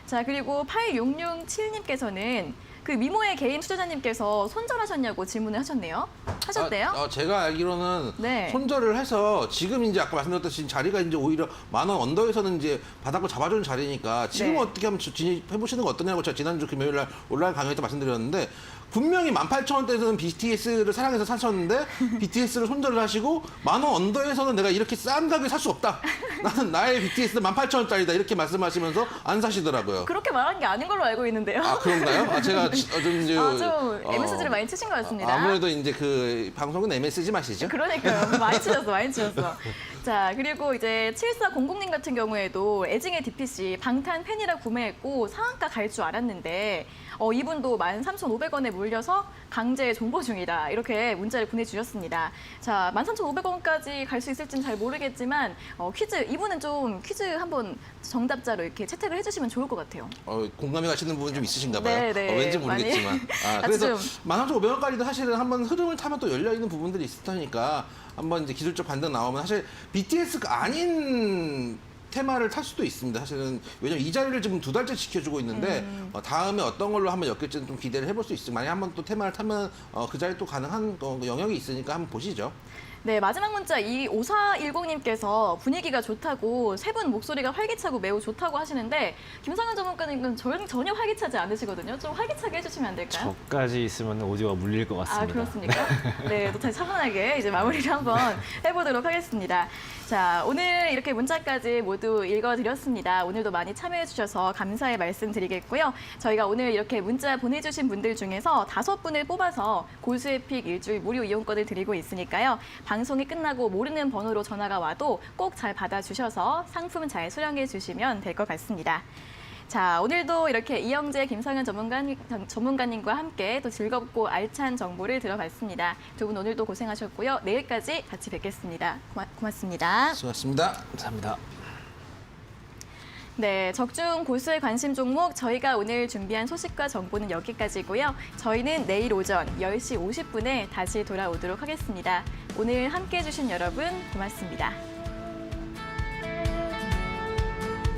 자, 그리고 8667님께서는 그 미모의 개인 투자자님께서 손절하셨냐고 질문을 하셨네요. 하셨대요? 제가 알기로는 네. 손절을 해서 지금 이제 아까 말씀드렸듯이 자리가 이제 오히려 10,000원 언더에서는 이제 바닥을 잡아주는 자리니까 지금 네. 어떻게 하면 진입해 보시는 거 어떠냐고 제가 지난주 금요일 날 온라인 강의에서 말씀드렸는데 분명히 18,000원대에서는 BTS를 사랑해서 사셨는데 BTS를 손절을 하시고 10,000원 언더에서는 내가 이렇게 싼 가격에 살 수 없다. 나는 나의 BTS는 18,000원짜리다. 이렇게 말씀하시면서 안 사시더라고요. 그렇게 말한 게 아닌 걸로 알고 있는데요. 그런가요? 제가 좀 MSG를 많이 치신 것 같습니다. 아무래도 이제 그 방송은 MSG 맛이죠. 그러니까요. 많이 치셨어. 자, 그리고 이제 7400님 같은 경우에도 애증의 DPC 방탄 팬이라 구매했고 상한가 갈 줄 알았는데 이분도 13,500원에 물려서 강제 존버 중이다. 이렇게 문자를 보내주셨습니다. 자, 13,500원까지 갈 수 있을지는 잘 모르겠지만 이분은 좀 퀴즈 한번 정답자로 이렇게 채택을 해주시면 좋을 것 같아요. 공감이 가시는 부분 좀 있으신가 봐요. 네, 왠지 모르겠지만. 그래서 좀. 13,500원까지도 사실은 한번 흐름을 타면 또 열려있는 부분들이 있을 테니까 한번 이제 기술적 반등 나오면 사실 BTS가 아닌 테마를 탈 수도 있습니다. 사실은 왜냐면 이 자리를 지금 2달째 지켜주고 있는데 다음에 어떤 걸로 한번 엮일지는 좀 기대를 해볼 수 있어요. 만약에 한번 또 테마를 타면 그 자리 또 가능한 영역이 있으니까 한번 보시죠. 네, 마지막 문자 5410님께서 분위기가 좋다고 세 분 목소리가 활기차고 매우 좋다고 하시는데 김상현 전문가님은 전혀 활기차지 않으시거든요. 좀 활기차게 해주시면 안 될까요? 저까지 있으면 오디오가 물릴 것 같습니다. 그렇습니까? 네, 또 다시 차분하게 이제 마무리를 한번 해보도록 하겠습니다. 자, 오늘 이렇게 문자까지 모두 읽어드렸습니다. 오늘도 많이 참여해주셔서 감사의 말씀 드리겠고요. 저희가 오늘 이렇게 문자 보내주신 분들 중에서 5분을 뽑아서 고수의 픽 일주일 무료 이용권을 드리고 있으니까요. 방송이 끝나고 모르는 번호로 전화가 와도 꼭 잘 받아주셔서 상품 잘 수령해 주시면 될 것 같습니다. 자, 오늘도 이렇게 이영재, 김상현 전문가님과 함께 또 즐겁고 알찬 정보를 들어봤습니다. 두 분 오늘도 고생하셨고요. 내일까지 같이 뵙겠습니다. 고맙습니다. 수고하셨습니다. 감사합니다. 네, 적중 고수의 관심 종목 저희가 오늘 준비한 소식과 정보는 여기까지고요. 저희는 내일 오전 10시 50분에 다시 돌아오도록 하겠습니다. 오늘 함께해 주신 여러분 고맙습니다.